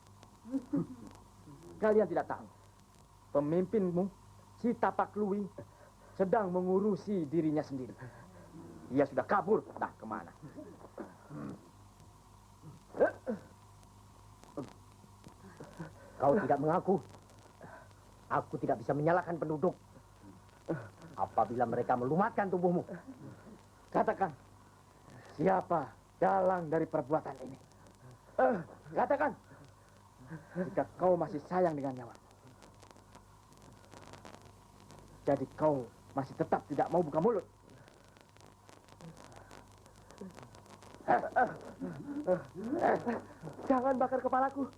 Kalian tidak tahu, pemimpinmu, si Tapak Luwing, sedang mengurusi dirinya sendiri. Dia sudah kabur, entah kemana. Kau tidak mengaku. Aku tidak bisa menyalahkan penduduk. Apabila mereka melumatkan tubuhmu. Katakan, siapa dalang dari perbuatan ini? Katakan, jika kau masih sayang dengan nyawamu. Jadi kau masih tetap tidak mau buka mulut. Jangan bakar kepalaku.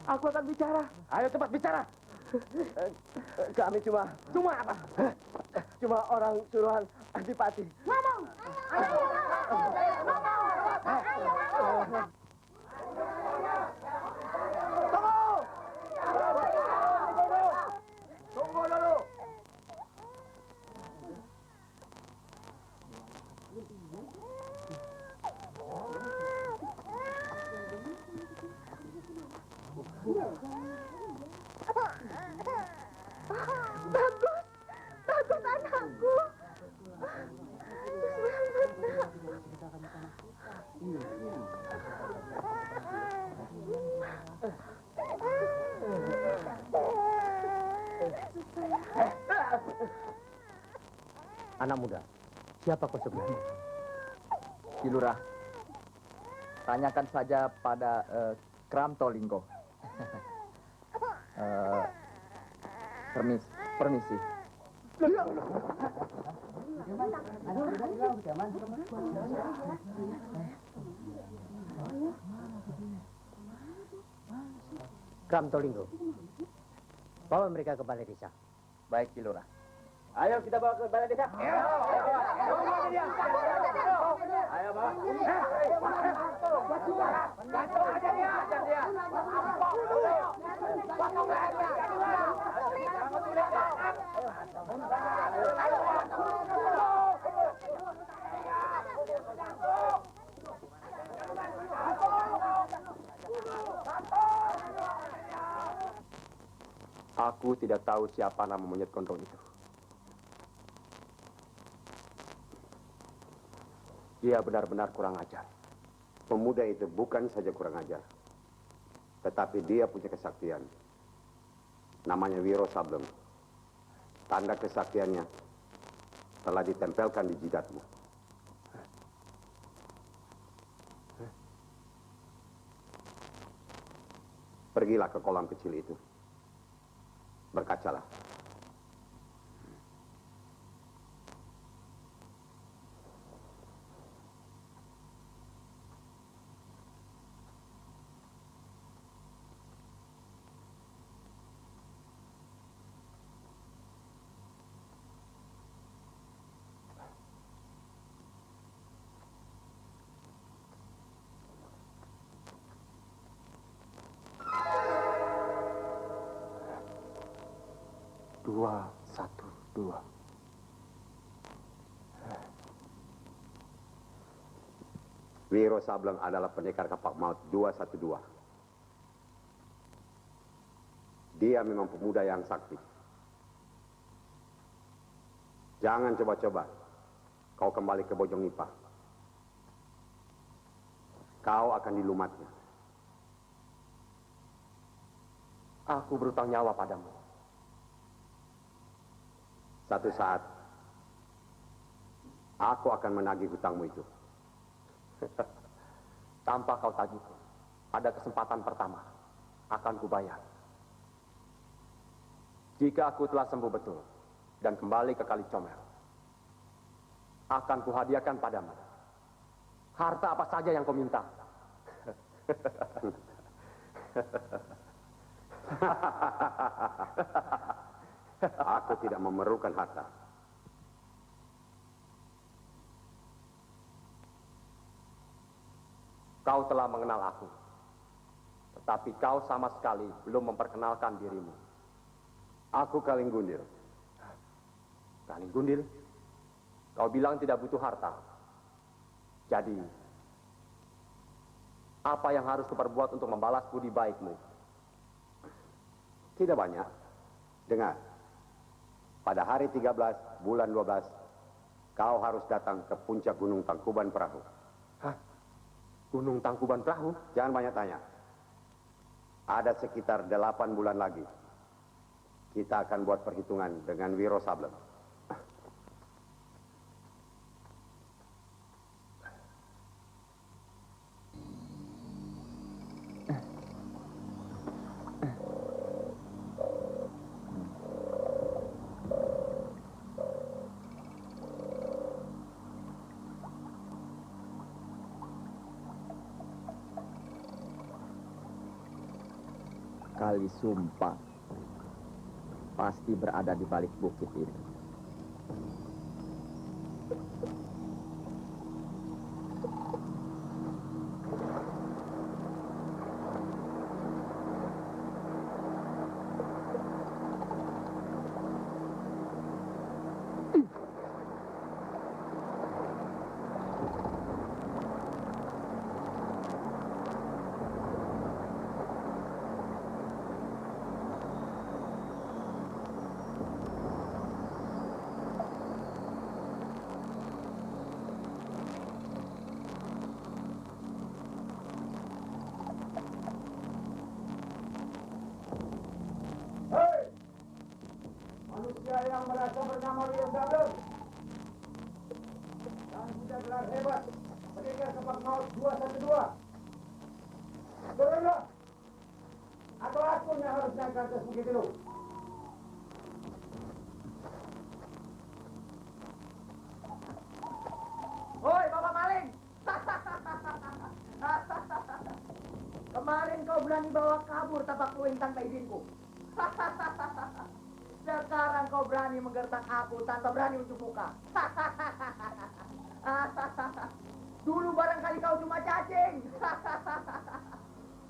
Aku akan bicara. Ayo cepat bicara. Kami cuma apa? Cuma orang suruhan Adipati. Ngomong. Ayo ngomong. Tunggu dulu. Bagus anakku. Anak muda, siapa kau sebenarnya? Ki Lurah, tanyakan saja pada Kramto Linggo. Permisi. Kramtolinggo. Bawa mereka ke balai desa. Baik, Ki Lurah. Ayo kita bawa ke balai desa. Ayo bawa. Aku tidak tahu siapa nama monyet gondrong itu. Dia benar-benar kurang ajar. Pemuda itu bukan saja kurang ajar, tetapi dia punya kesaktian. Namanya Wiro Sableng. Tanda kesaktiannya telah ditempelkan di jidatmu. Pergilah ke kolam kecil itu. Berkacalah. Dua, satu, dua. Wiro Sableng adalah pendekar kapak maut 212. Dia memang pemuda yang sakti. Jangan coba-coba kau kembali ke Bojong Nipah. Kau akan dilumatnya. Aku berutang nyawa padamu. Satu saat, aku akan menagih hutangmu itu. Tanpa kau tagihku, pada kesempatan pertama, akan kubayar. Jika aku telah sembuh betul, dan kembali ke Kali Comel, akan kuhadiahkan padamu harta apa saja yang kau minta. Aku tidak memerlukan harta. Kau telah mengenal aku, tetapi kau sama sekali belum memperkenalkan dirimu. Aku Kaling Gundil. Kaling Gundil, kau bilang tidak butuh harta. Jadi, apa yang harus kuperbuat untuk membalas budi baikmu? Tidak banyak. Dengar, pada hari 13 bulan 12, kau harus datang ke puncak Gunung Tangkuban Perahu. Hah? Gunung Tangkuban Perahu? Jangan banyak tanya. Ada sekitar 8 bulan lagi. Kita akan buat perhitungan dengan Wiro Sableng. Kali Sumpah pasti berada di balik bukit itu. Manusia yang merasa bernama Wiro Sableng dan sudah gelar hebat pendekar kapak maut 212. Turunlah, atau aku yang harus naik ke atas bukit itu. Hoi, Bapak Maling! Kemarin kau berani bawa kabur tapak luing tanpa izinku. Sekarang kau berani menggertak aku tanpa berani unjuk muka. Dulu barangkali kau cuma cacing.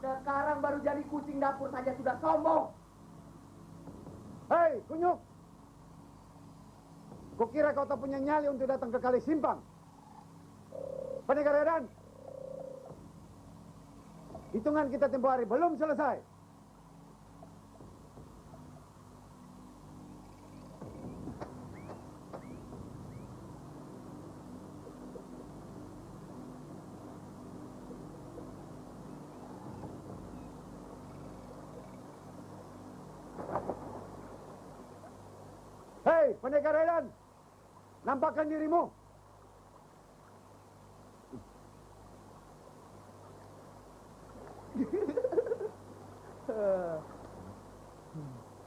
Sekarang baru jadi kucing dapur saja sudah sombong. Hei, kunyuk! Kukira kau tak punya nyali untuk datang ke Kali Simpang. Pendekar Edan, hitungan kita tempoh hari belum selesai. pendekar Edan, nampakkan dirimu.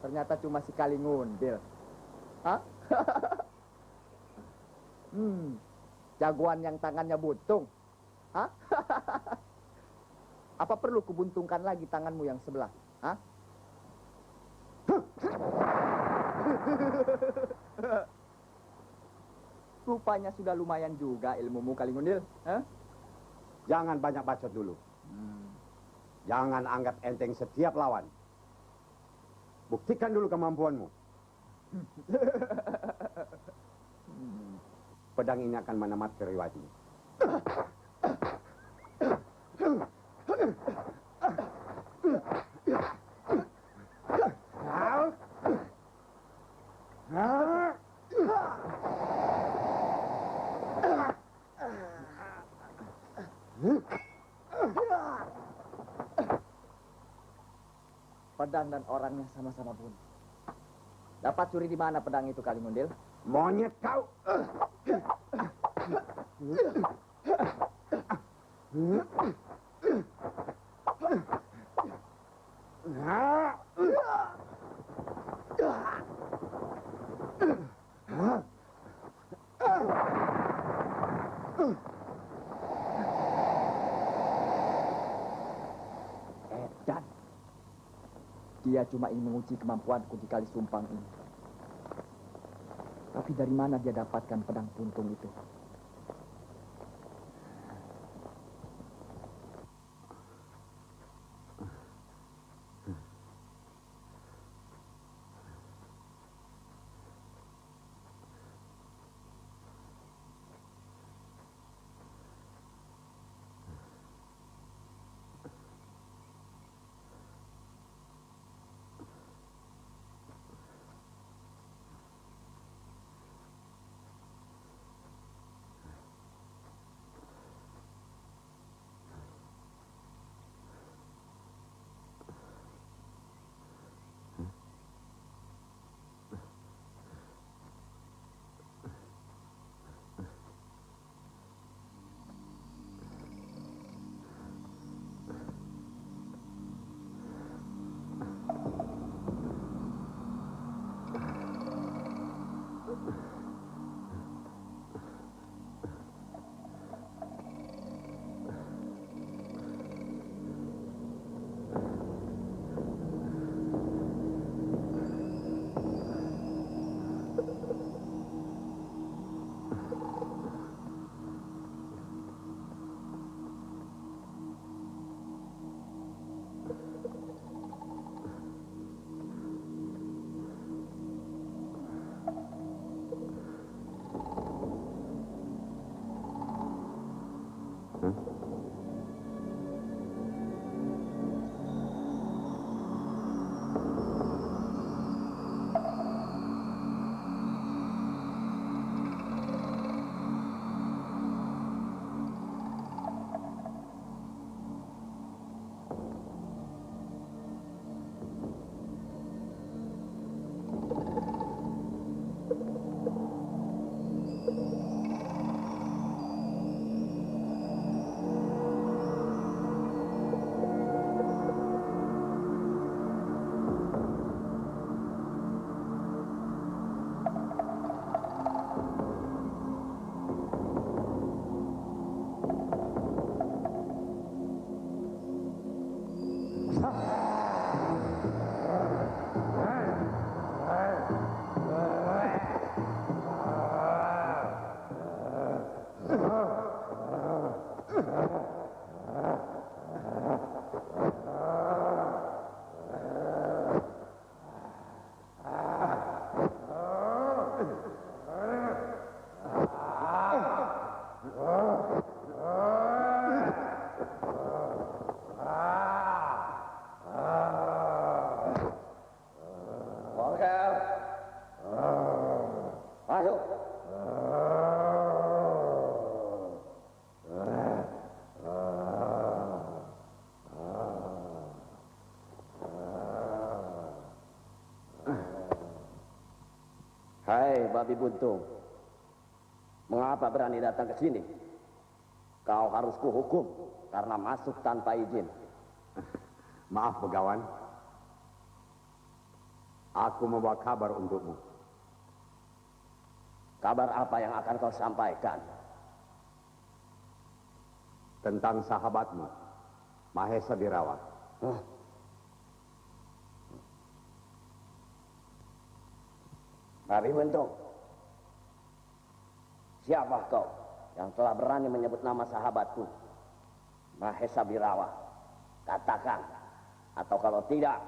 Ternyata cuma sekali nguntil. Hah? Jagoan yang tangannya buntung. Hah? Apa perlu kubuntungkan lagi tanganmu yang sebelah? Hah? Rupanya sudah lumayan juga ilmumu, Kalingundil. Hah? Jangan banyak bacot dulu. Jangan anggap enteng setiap lawan. Buktikan dulu kemampuanmu. Pedang ini akan menemat keriwatimu. Pedang dan orangnya sama-sama bunuh. Dapat curi di mana pedang itu, Kalingundil? Monyet kau! Edan. Dia cuma ingin menguji kemampuanku di Kali Sumpang ini. Tapi dari mana dia dapatkan pedang puntung itu? Hai babi buntung, mengapa berani datang ke sini? Kau harus kuhukum karena masuk tanpa izin. Maaf Begawan, aku membawa kabar untukmu. Kabar apa yang akan kau sampaikan? Tentang sahabatmu, Mahesa Birawa. Babi buntung, siapa kau yang telah berani menyebut nama sahabatku, Mahesa Birawa? Katakan, atau kalau tidak,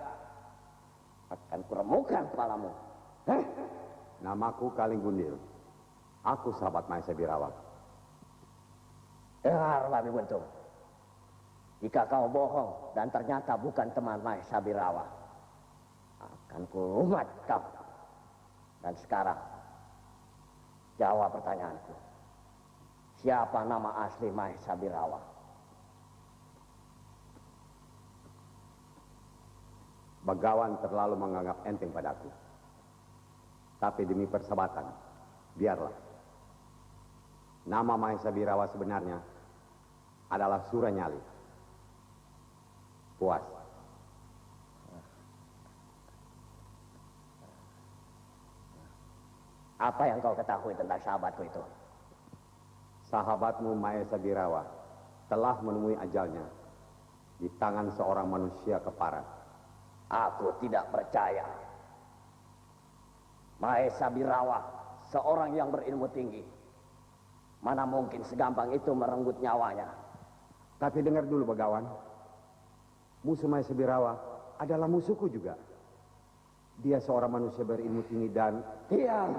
akan kuremukkan kepalamu. Namaku Kaling Gundil. Aku sahabat Mahesa Birawa. Dengar babi buntung, jika kau bohong dan ternyata bukan teman Mahesa Birawa, akan kurumat kau. Dan sekarang, jawab pertanyaanku. Siapa nama asli Mahesa Birawa? Begawan terlalu menganggap enteng padaku. Tapi demi persahabatan, biarlah. Nama Mahesa Birawa sebenarnya adalah Suranyali. Puas. Apa yang kau ketahui tentang sahabatku itu? Sahabatmu Mahesa Birawa telah menemui ajalnya di tangan seorang manusia keparat. Aku tidak percaya. Mahesa Birawa seorang yang berilmu tinggi. Mana mungkin segampang itu merenggut nyawanya. Tapi dengar dulu Begawan, musuh Mahesa Birawa adalah musuhku juga. Dia seorang manusia berilmu tinggi dan... Diam!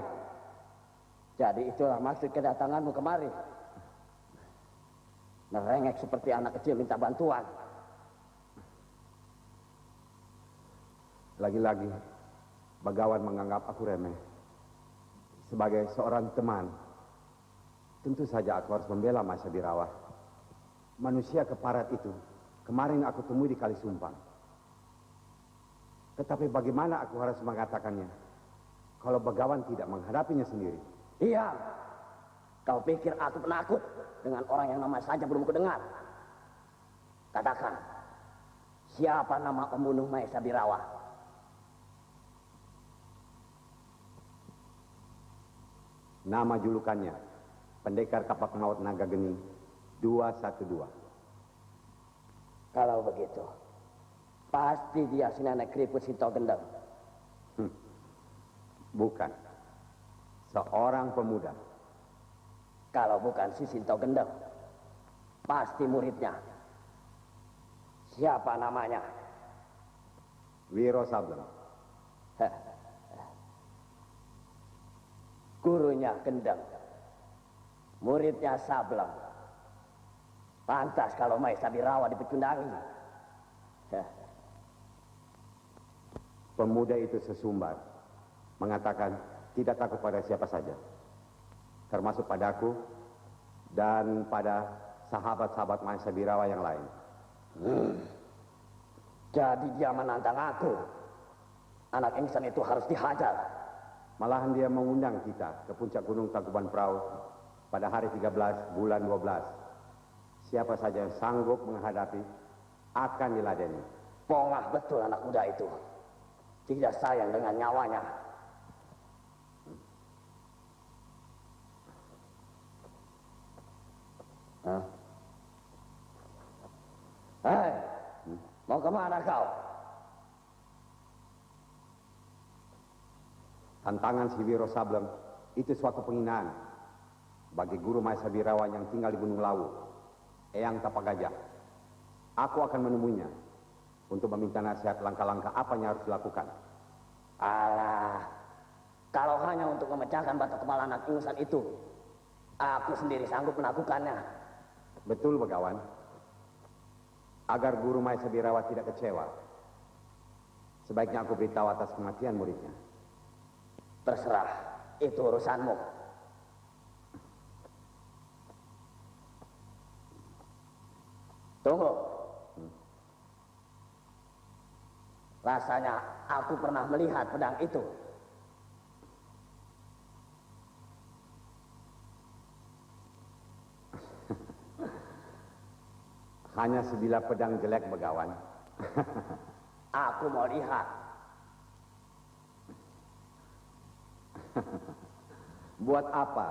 Jadi itulah maksud kedatanganmu kemari. Merengek seperti anak kecil minta bantuan. Lagi-lagi, Begawan menganggap aku remeh. Sebagai seorang teman, tentu saja aku harus membela Mahesa Birawa. Manusia keparat itu, kemarin aku temui di Kali Sumpang. Tetapi bagaimana aku harus mengatakannya, kalau Begawan tidak menghadapinya sendiri? Iya, kau pikir aku penakut dengan orang yang nama saja belum kudengar? Katakan, siapa nama pembunuh Mahesa Birawa? Nama julukannya, Pendekar Kapak Maut Naga Geni 212. Kalau begitu, pasti dia si nenek keriput Sinto Gendeng. Bukan. Seorang pemuda. Kalau bukan si Sinto Gendeng, pasti muridnya. Siapa namanya? Wiro Sableng. Gurunya Gendeng, muridnya Sableng. Pantas kalau Mahesa Birawa dipecundangi. Pemuda itu sesumbar, mengatakan tidak takut pada siapa saja, termasuk padaku dan pada sahabat-sahabat Mahesa Birawa yang lain. Jadi dia menantang aku. Anak ingsan itu harus dihajar. Malahan dia mengundang kita ke puncak Gunung Tangkuban Perahu pada hari 13 bulan 12. Siapa saja yang sanggup menghadapi akan diladeni. Pongah betul anak muda itu. Tidak sayang dengan nyawanya. Hei, mau kemana kau? Tantangan si Wiro Sableng itu suatu penghinaan bagi guru Mahesa Birawa yang tinggal di Gunung Lawu, Eyang Tapagajah. Aku akan menemuinya untuk meminta nasihat langkah-langkah apa yang harus dilakukan. Alah, kalau hanya untuk memecahkan batu kepala anak ingusan itu, aku sendiri sanggup melakukannya. Betul Begawan. Agar guru Mahesa Birawa tidak kecewa, sebaiknya aku beritahu atas kematian muridnya. Terserah, itu urusanmu. Tunggu. Rasanya aku pernah melihat pedang itu. Hanya sebilah pedang jelek, Begawan. Aku mau lihat. Buat apa?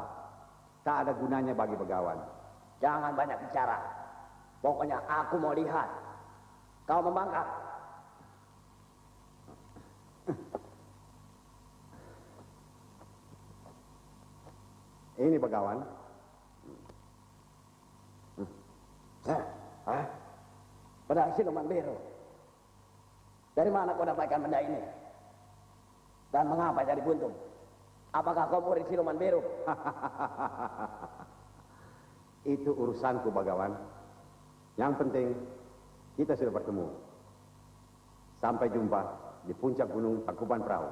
Tak ada gunanya bagi Begawan. Jangan banyak bicara. Pokoknya aku mau lihat. Kau membangkang. Ini Begawan. Pedang siluman biru. Dari mana kau dapatkan benda ini? Dan mengapa jadi buntung? Apakah kau murid siluman biru? Itu urusanku, Begawan. Yang penting, kita sudah bertemu. Sampai jumpa di puncak gunung Tangkuban Perahu.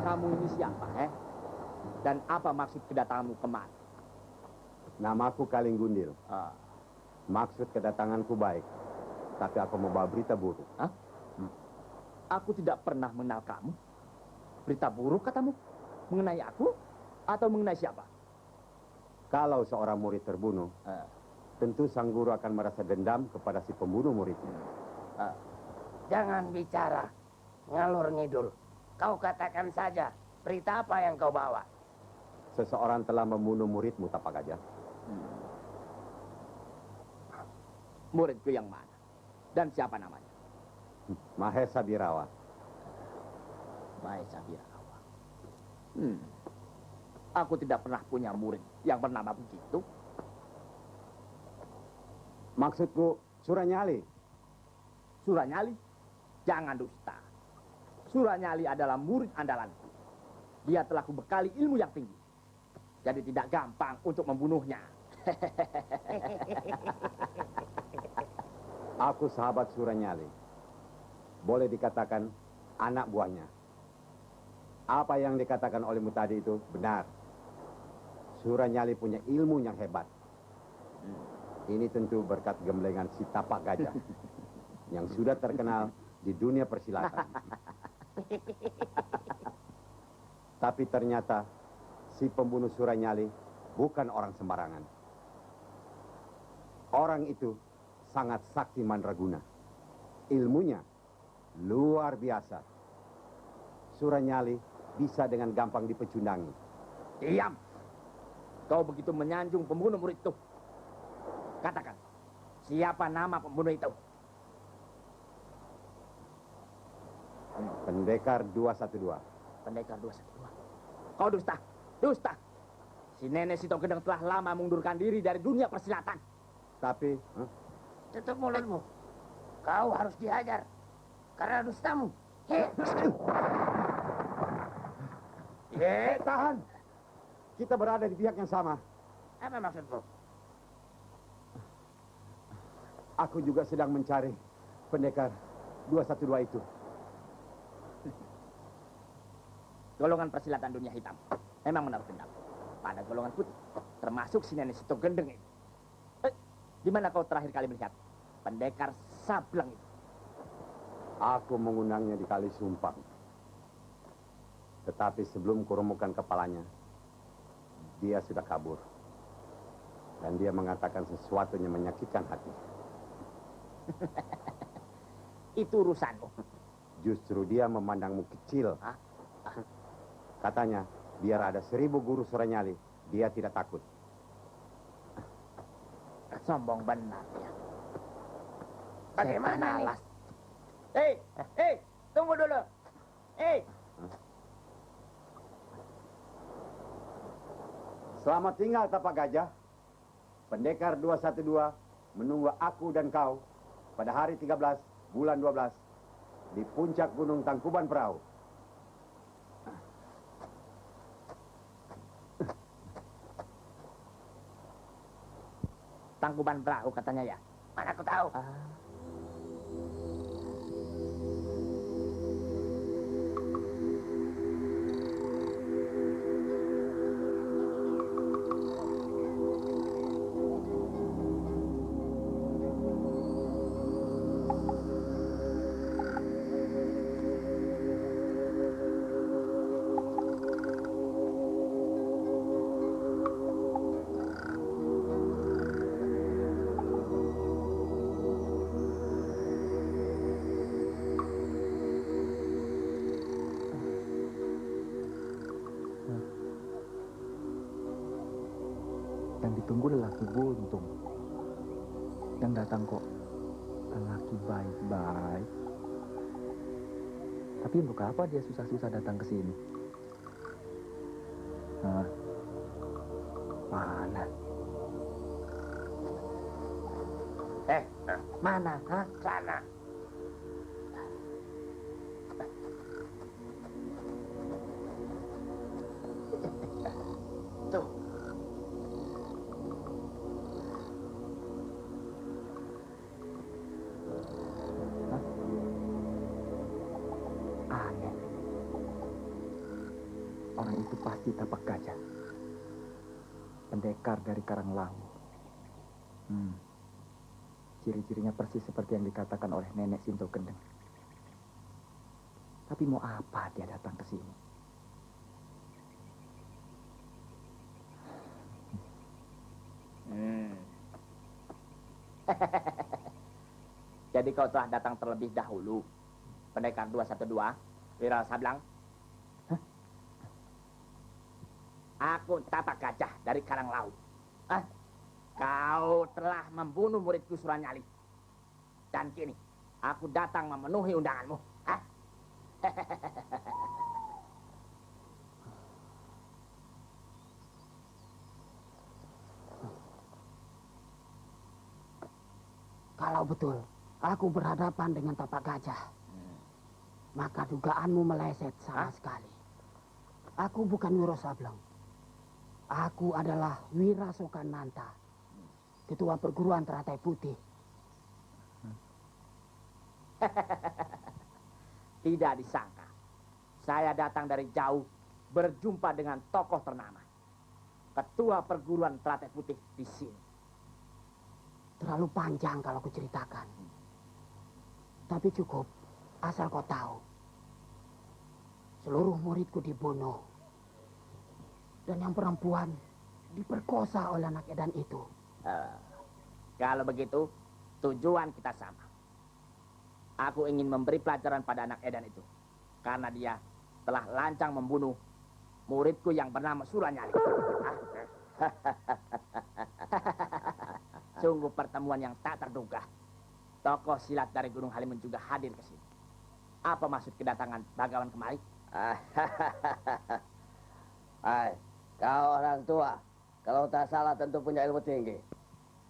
Kamu ini siapa, Dan apa maksud kedatanganmu kemari? Namaku Kaling Gundil. Maksud kedatanganku baik, tapi aku membawa berita buruk. Hah? Aku tidak pernah mengenal kamu. Berita buruk katamu? Mengenai aku? Atau mengenai siapa? Kalau seorang murid terbunuh, tentu sang guru akan merasa dendam kepada si pembunuh muridnya. Jangan bicara ngalur ngidul. Kau katakan saja berita apa yang kau bawa. Seseorang telah membunuh muridmu, Tapak Gajah. Muridku yang mana? Dan siapa namanya? Mahesa Birawa. Mahesa Birawa. Aku tidak pernah punya murid yang bernama begitu. Maksudku Suranyali. Suranyali? Jangan dusta. Suranyali adalah murid andalanku. Dia telah kubekali ilmu yang tinggi. Jadi tidak gampang untuk membunuhnya. Aku sahabat Suranyali. Boleh dikatakan anak buahnya. Apa yang dikatakan olehmu tadi itu benar. Suranyali punya ilmu yang hebat. Ini tentu berkat gemblengan si Tapak Gajah yang sudah terkenal di dunia persilatan. Tapi ternyata si pembunuh Suranyali bukan orang sembarangan. Orang itu sangat sakti mandraguna. Ilmunya luar biasa. Suranyali bisa dengan gampang dipecundangi. Diam! Kau begitu menyanjung pembunuh murid itu. Katakan, siapa nama pembunuh itu? Pendekar 212. Pendekar 212. Kau dusta, dusta. Si nenek Sito Gendeng telah lama mengundurkan diri dari dunia persilatan. Tapi, Tutup mulutmu. Kau harus dihajar karena dustamu. tahan. Kita berada di pihak yang sama. Apa maksudmu? Aku juga sedang mencari pendekar 212 itu. Golongan persilatan dunia hitam memang menaruh dendam pada golongan putih, termasuk si nenek Sito Gendeng itu. Di mana kau terakhir kali melihat pendekar Sableng itu? Aku mengundangnya di Kali Sumpang. Tetapi sebelum kurumukan kepalanya, dia sudah kabur. Dan dia mengatakan sesuatu yang menyakitkan hati. Itu urusanmu. Justru dia memandangmu kecil. Katanya, biar ada 1000 guru Suranyali, dia tidak takut. Sombong benar ya. Bagaimana nih? Hei, tunggu dulu. Selamat tinggal, Tapak Gajah. Pendekar 212 menunggu aku dan kau pada hari 13 bulan 12 di puncak gunung Tangkuban Perahu. Tangkuban Perahu katanya ya. Mana aku tahu. Ki Buntung. Yang datang kok lelaki baik-baik. Tapi untuk apa dia susah-susah datang ke sini? Hah? Mana? Mana? Hah? Sana. Tuh. Aneh. Orang itu pasti tapak gajah. Pendekar dari Karanglawu. Ciri-cirinya persis seperti yang dikatakan oleh nenek Sinto Gendeng. Tapi mau apa dia datang ke sini? Jadi kau telah datang terlebih dahulu, pendekar 212, Wira Sablang. Aku Tapak Gajah dari Karanglawu. Kau telah membunuh muridku Suranyali. Dan kini, aku datang memenuhi undanganmu. Kalau betul, aku berhadapan dengan Tapak Gajah, maka dugaanmu meleset sama sekali. Aku bukan Wiro Sableng. Aku adalah Wira Sokananta, ketua perguruan Teratai Putih. Tidak disangka, saya datang dari jauh berjumpa dengan tokoh ternama, ketua perguruan Teratai Putih di sini. Terlalu panjang kalau kuceritakan. Tapi cukup, asal kau tahu. Seluruh muridku dibunuh. Dan yang perempuan diperkosa oleh anak edan itu. Kalau begitu, tujuan kita sama. Aku ingin memberi pelajaran pada anak edan itu. Karena dia telah lancang membunuh muridku yang bernama Suranyali. Sungguh pertemuan yang tak terduga. Tokoh silat dari Gunung Halimun juga hadir ke sini. Apa maksud kedatangan Bagawan kemari? Hai, kau orang tua. Kalau tak salah tentu punya ilmu tinggi.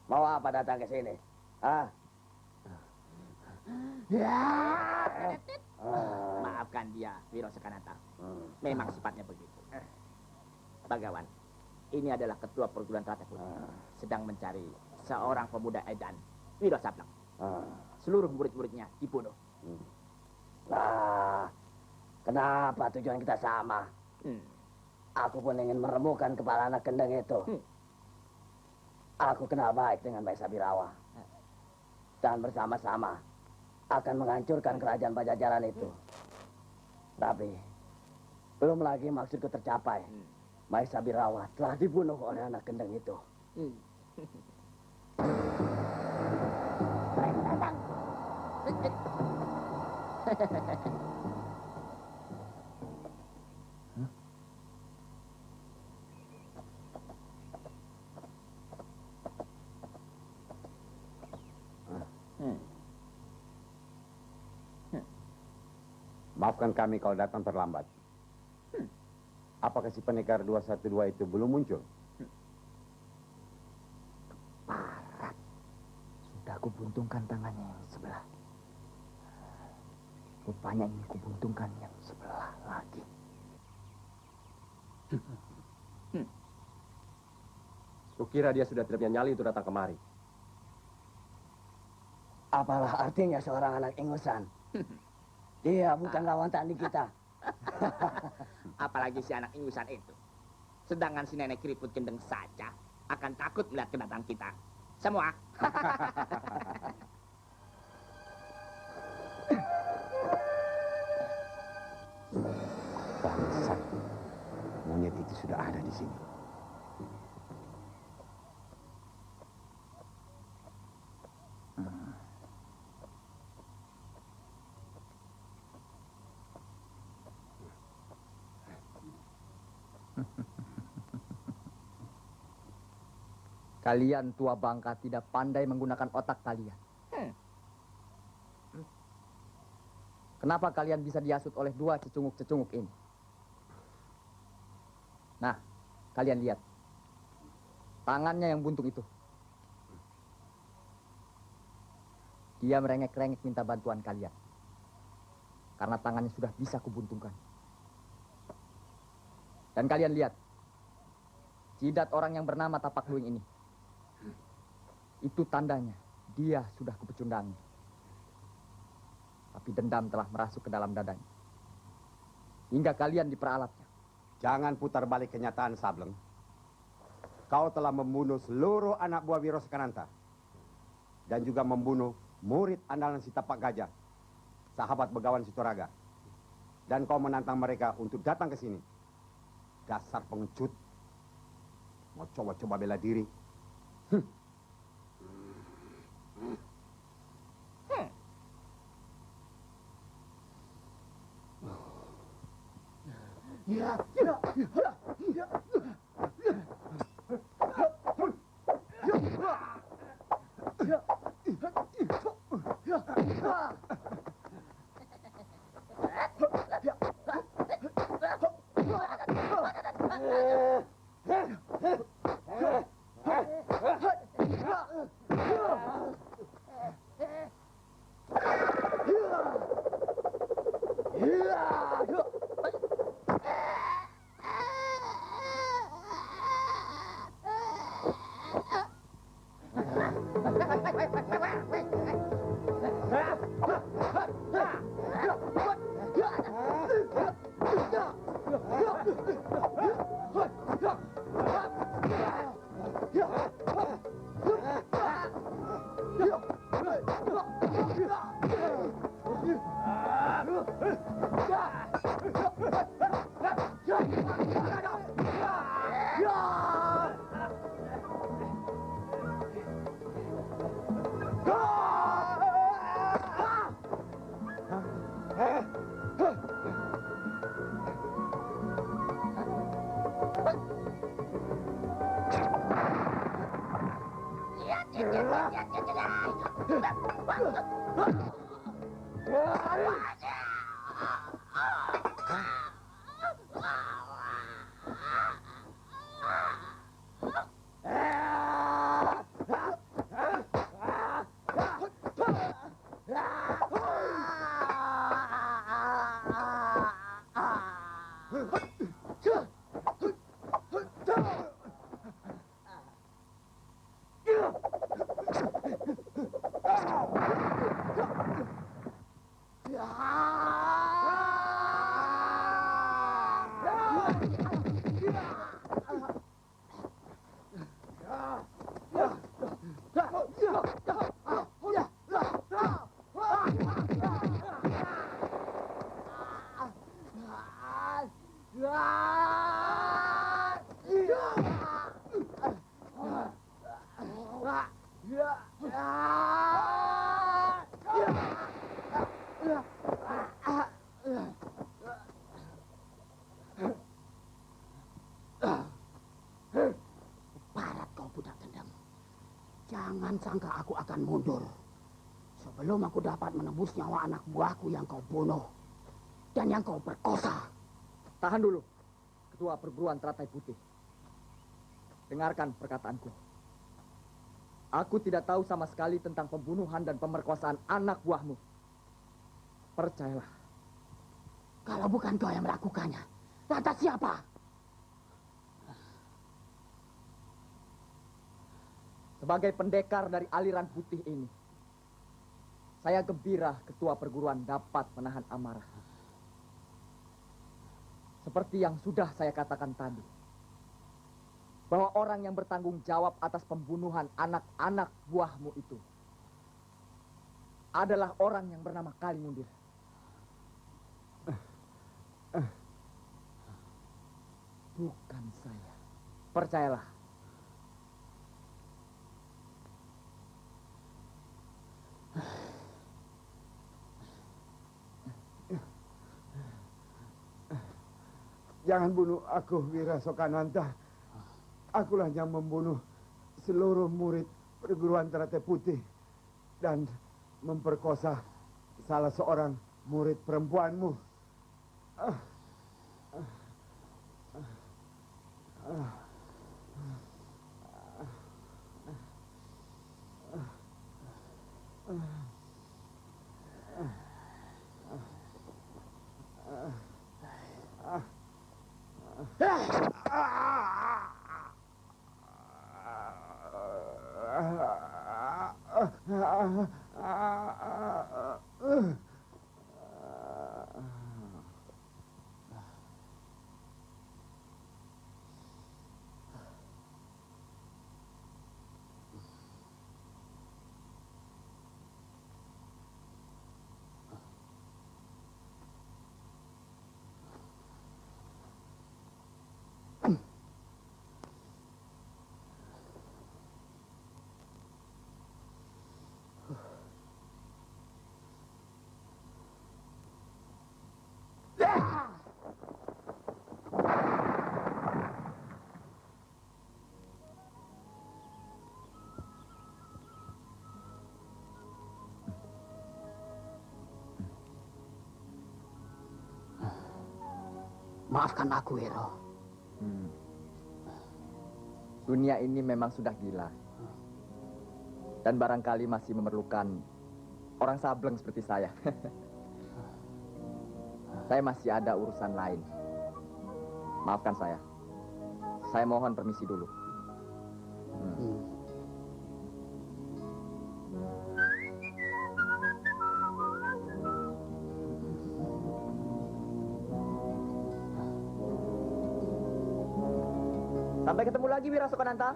Mau apa datang ke sini? Maafkan dia, Wiro Sokananta. Memang sifatnya begitu. Bagawan, ini adalah ketua perguruan Teratai Putih. Sedang mencari seorang pemuda edan, Wiro Sableng. Seluruh murid-muridnya dibunuh. Nah, kenapa tujuan kita sama? Aku pun ingin meremukan kepala anak gendeng itu. Aku kenal baik dengan Maesa Birawa. Dan bersama-sama akan menghancurkan kerajaan Pajajaran itu. Tapi, belum lagi maksudku tercapai. Maesa Birawa telah dibunuh oleh anak gendeng itu. Datang. Maafkan kami kalau datang terlambat. Apakah si pendekar 212 itu belum muncul? Parat. Sudah kubuntungkan tangannya yang sebelah. Rupanya ingin kubuntungkan yang sebelah lagi. Kukira dia sudah tidak punya nyali untuk datang kemari. Apalah artinya seorang anak ingusan? Dia bukan lawan tanding kita. Apalagi si anak ingusan itu. Sedangkan si nenek keriput gendeng saja akan takut melihat kedatangan kita. Semua. Bangsat. Monyet itu sudah ada di sini. Kalian tua bangka tidak pandai menggunakan otak kalian. Kenapa kalian bisa dihasut oleh dua cecunguk-cecunguk ini? Nah, kalian lihat. Tangannya yang buntung itu. Dia merengek-rengek minta bantuan kalian. Karena tangannya sudah bisa kubuntungkan. Dan kalian lihat. Jidat orang yang bernama Tapak Luing ini. Itu tandanya dia sudah kupecundangi. Tapi dendam telah merasuk ke dalam dadanya. Hingga kalian diperalatnya. Jangan putar balik kenyataan, Sableng. Kau telah membunuh seluruh anak buah Wiro Sakananta. Dan juga membunuh murid andalan si Tapak Gajah, sahabat Begawan Sitoraga. Dan kau menantang mereka untuk datang ke sini. Dasar pengecut. Mau coba-coba bela diri. Jangan sangka aku akan mundur sebelum aku dapat menebus nyawa anak buahku yang kau bunuh dan yang kau perkosa. Tahan dulu, Ketua Perguruan Teratai Putih. Dengarkan perkataanku. Aku tidak tahu sama sekali tentang pembunuhan dan pemerkosaan anak buahmu. Percayalah. Kalau bukan kau yang melakukannya, lantas siapa? Sebagai pendekar dari aliran putih ini, saya gembira Ketua Perguruan dapat menahan amarah. Seperti yang sudah saya katakan tadi, bahwa orang yang bertanggung jawab atas pembunuhan anak-anak buahmu itu adalah orang yang bernama Kalimundir. Bukan saya. Percayalah. Jangan bunuh aku, Wira Sokananta. Akulah yang membunuh seluruh murid perguruan Teratai Putih dan memperkosa salah seorang murid perempuanmu. Maafkan aku, Wiro. Dunia ini memang sudah gila. Dan barangkali masih memerlukan orang sableng seperti saya. Saya masih ada urusan lain. Maafkan saya. Saya mohon permisi dulu. Sampai ketemu lagi, Wira Sokonanta.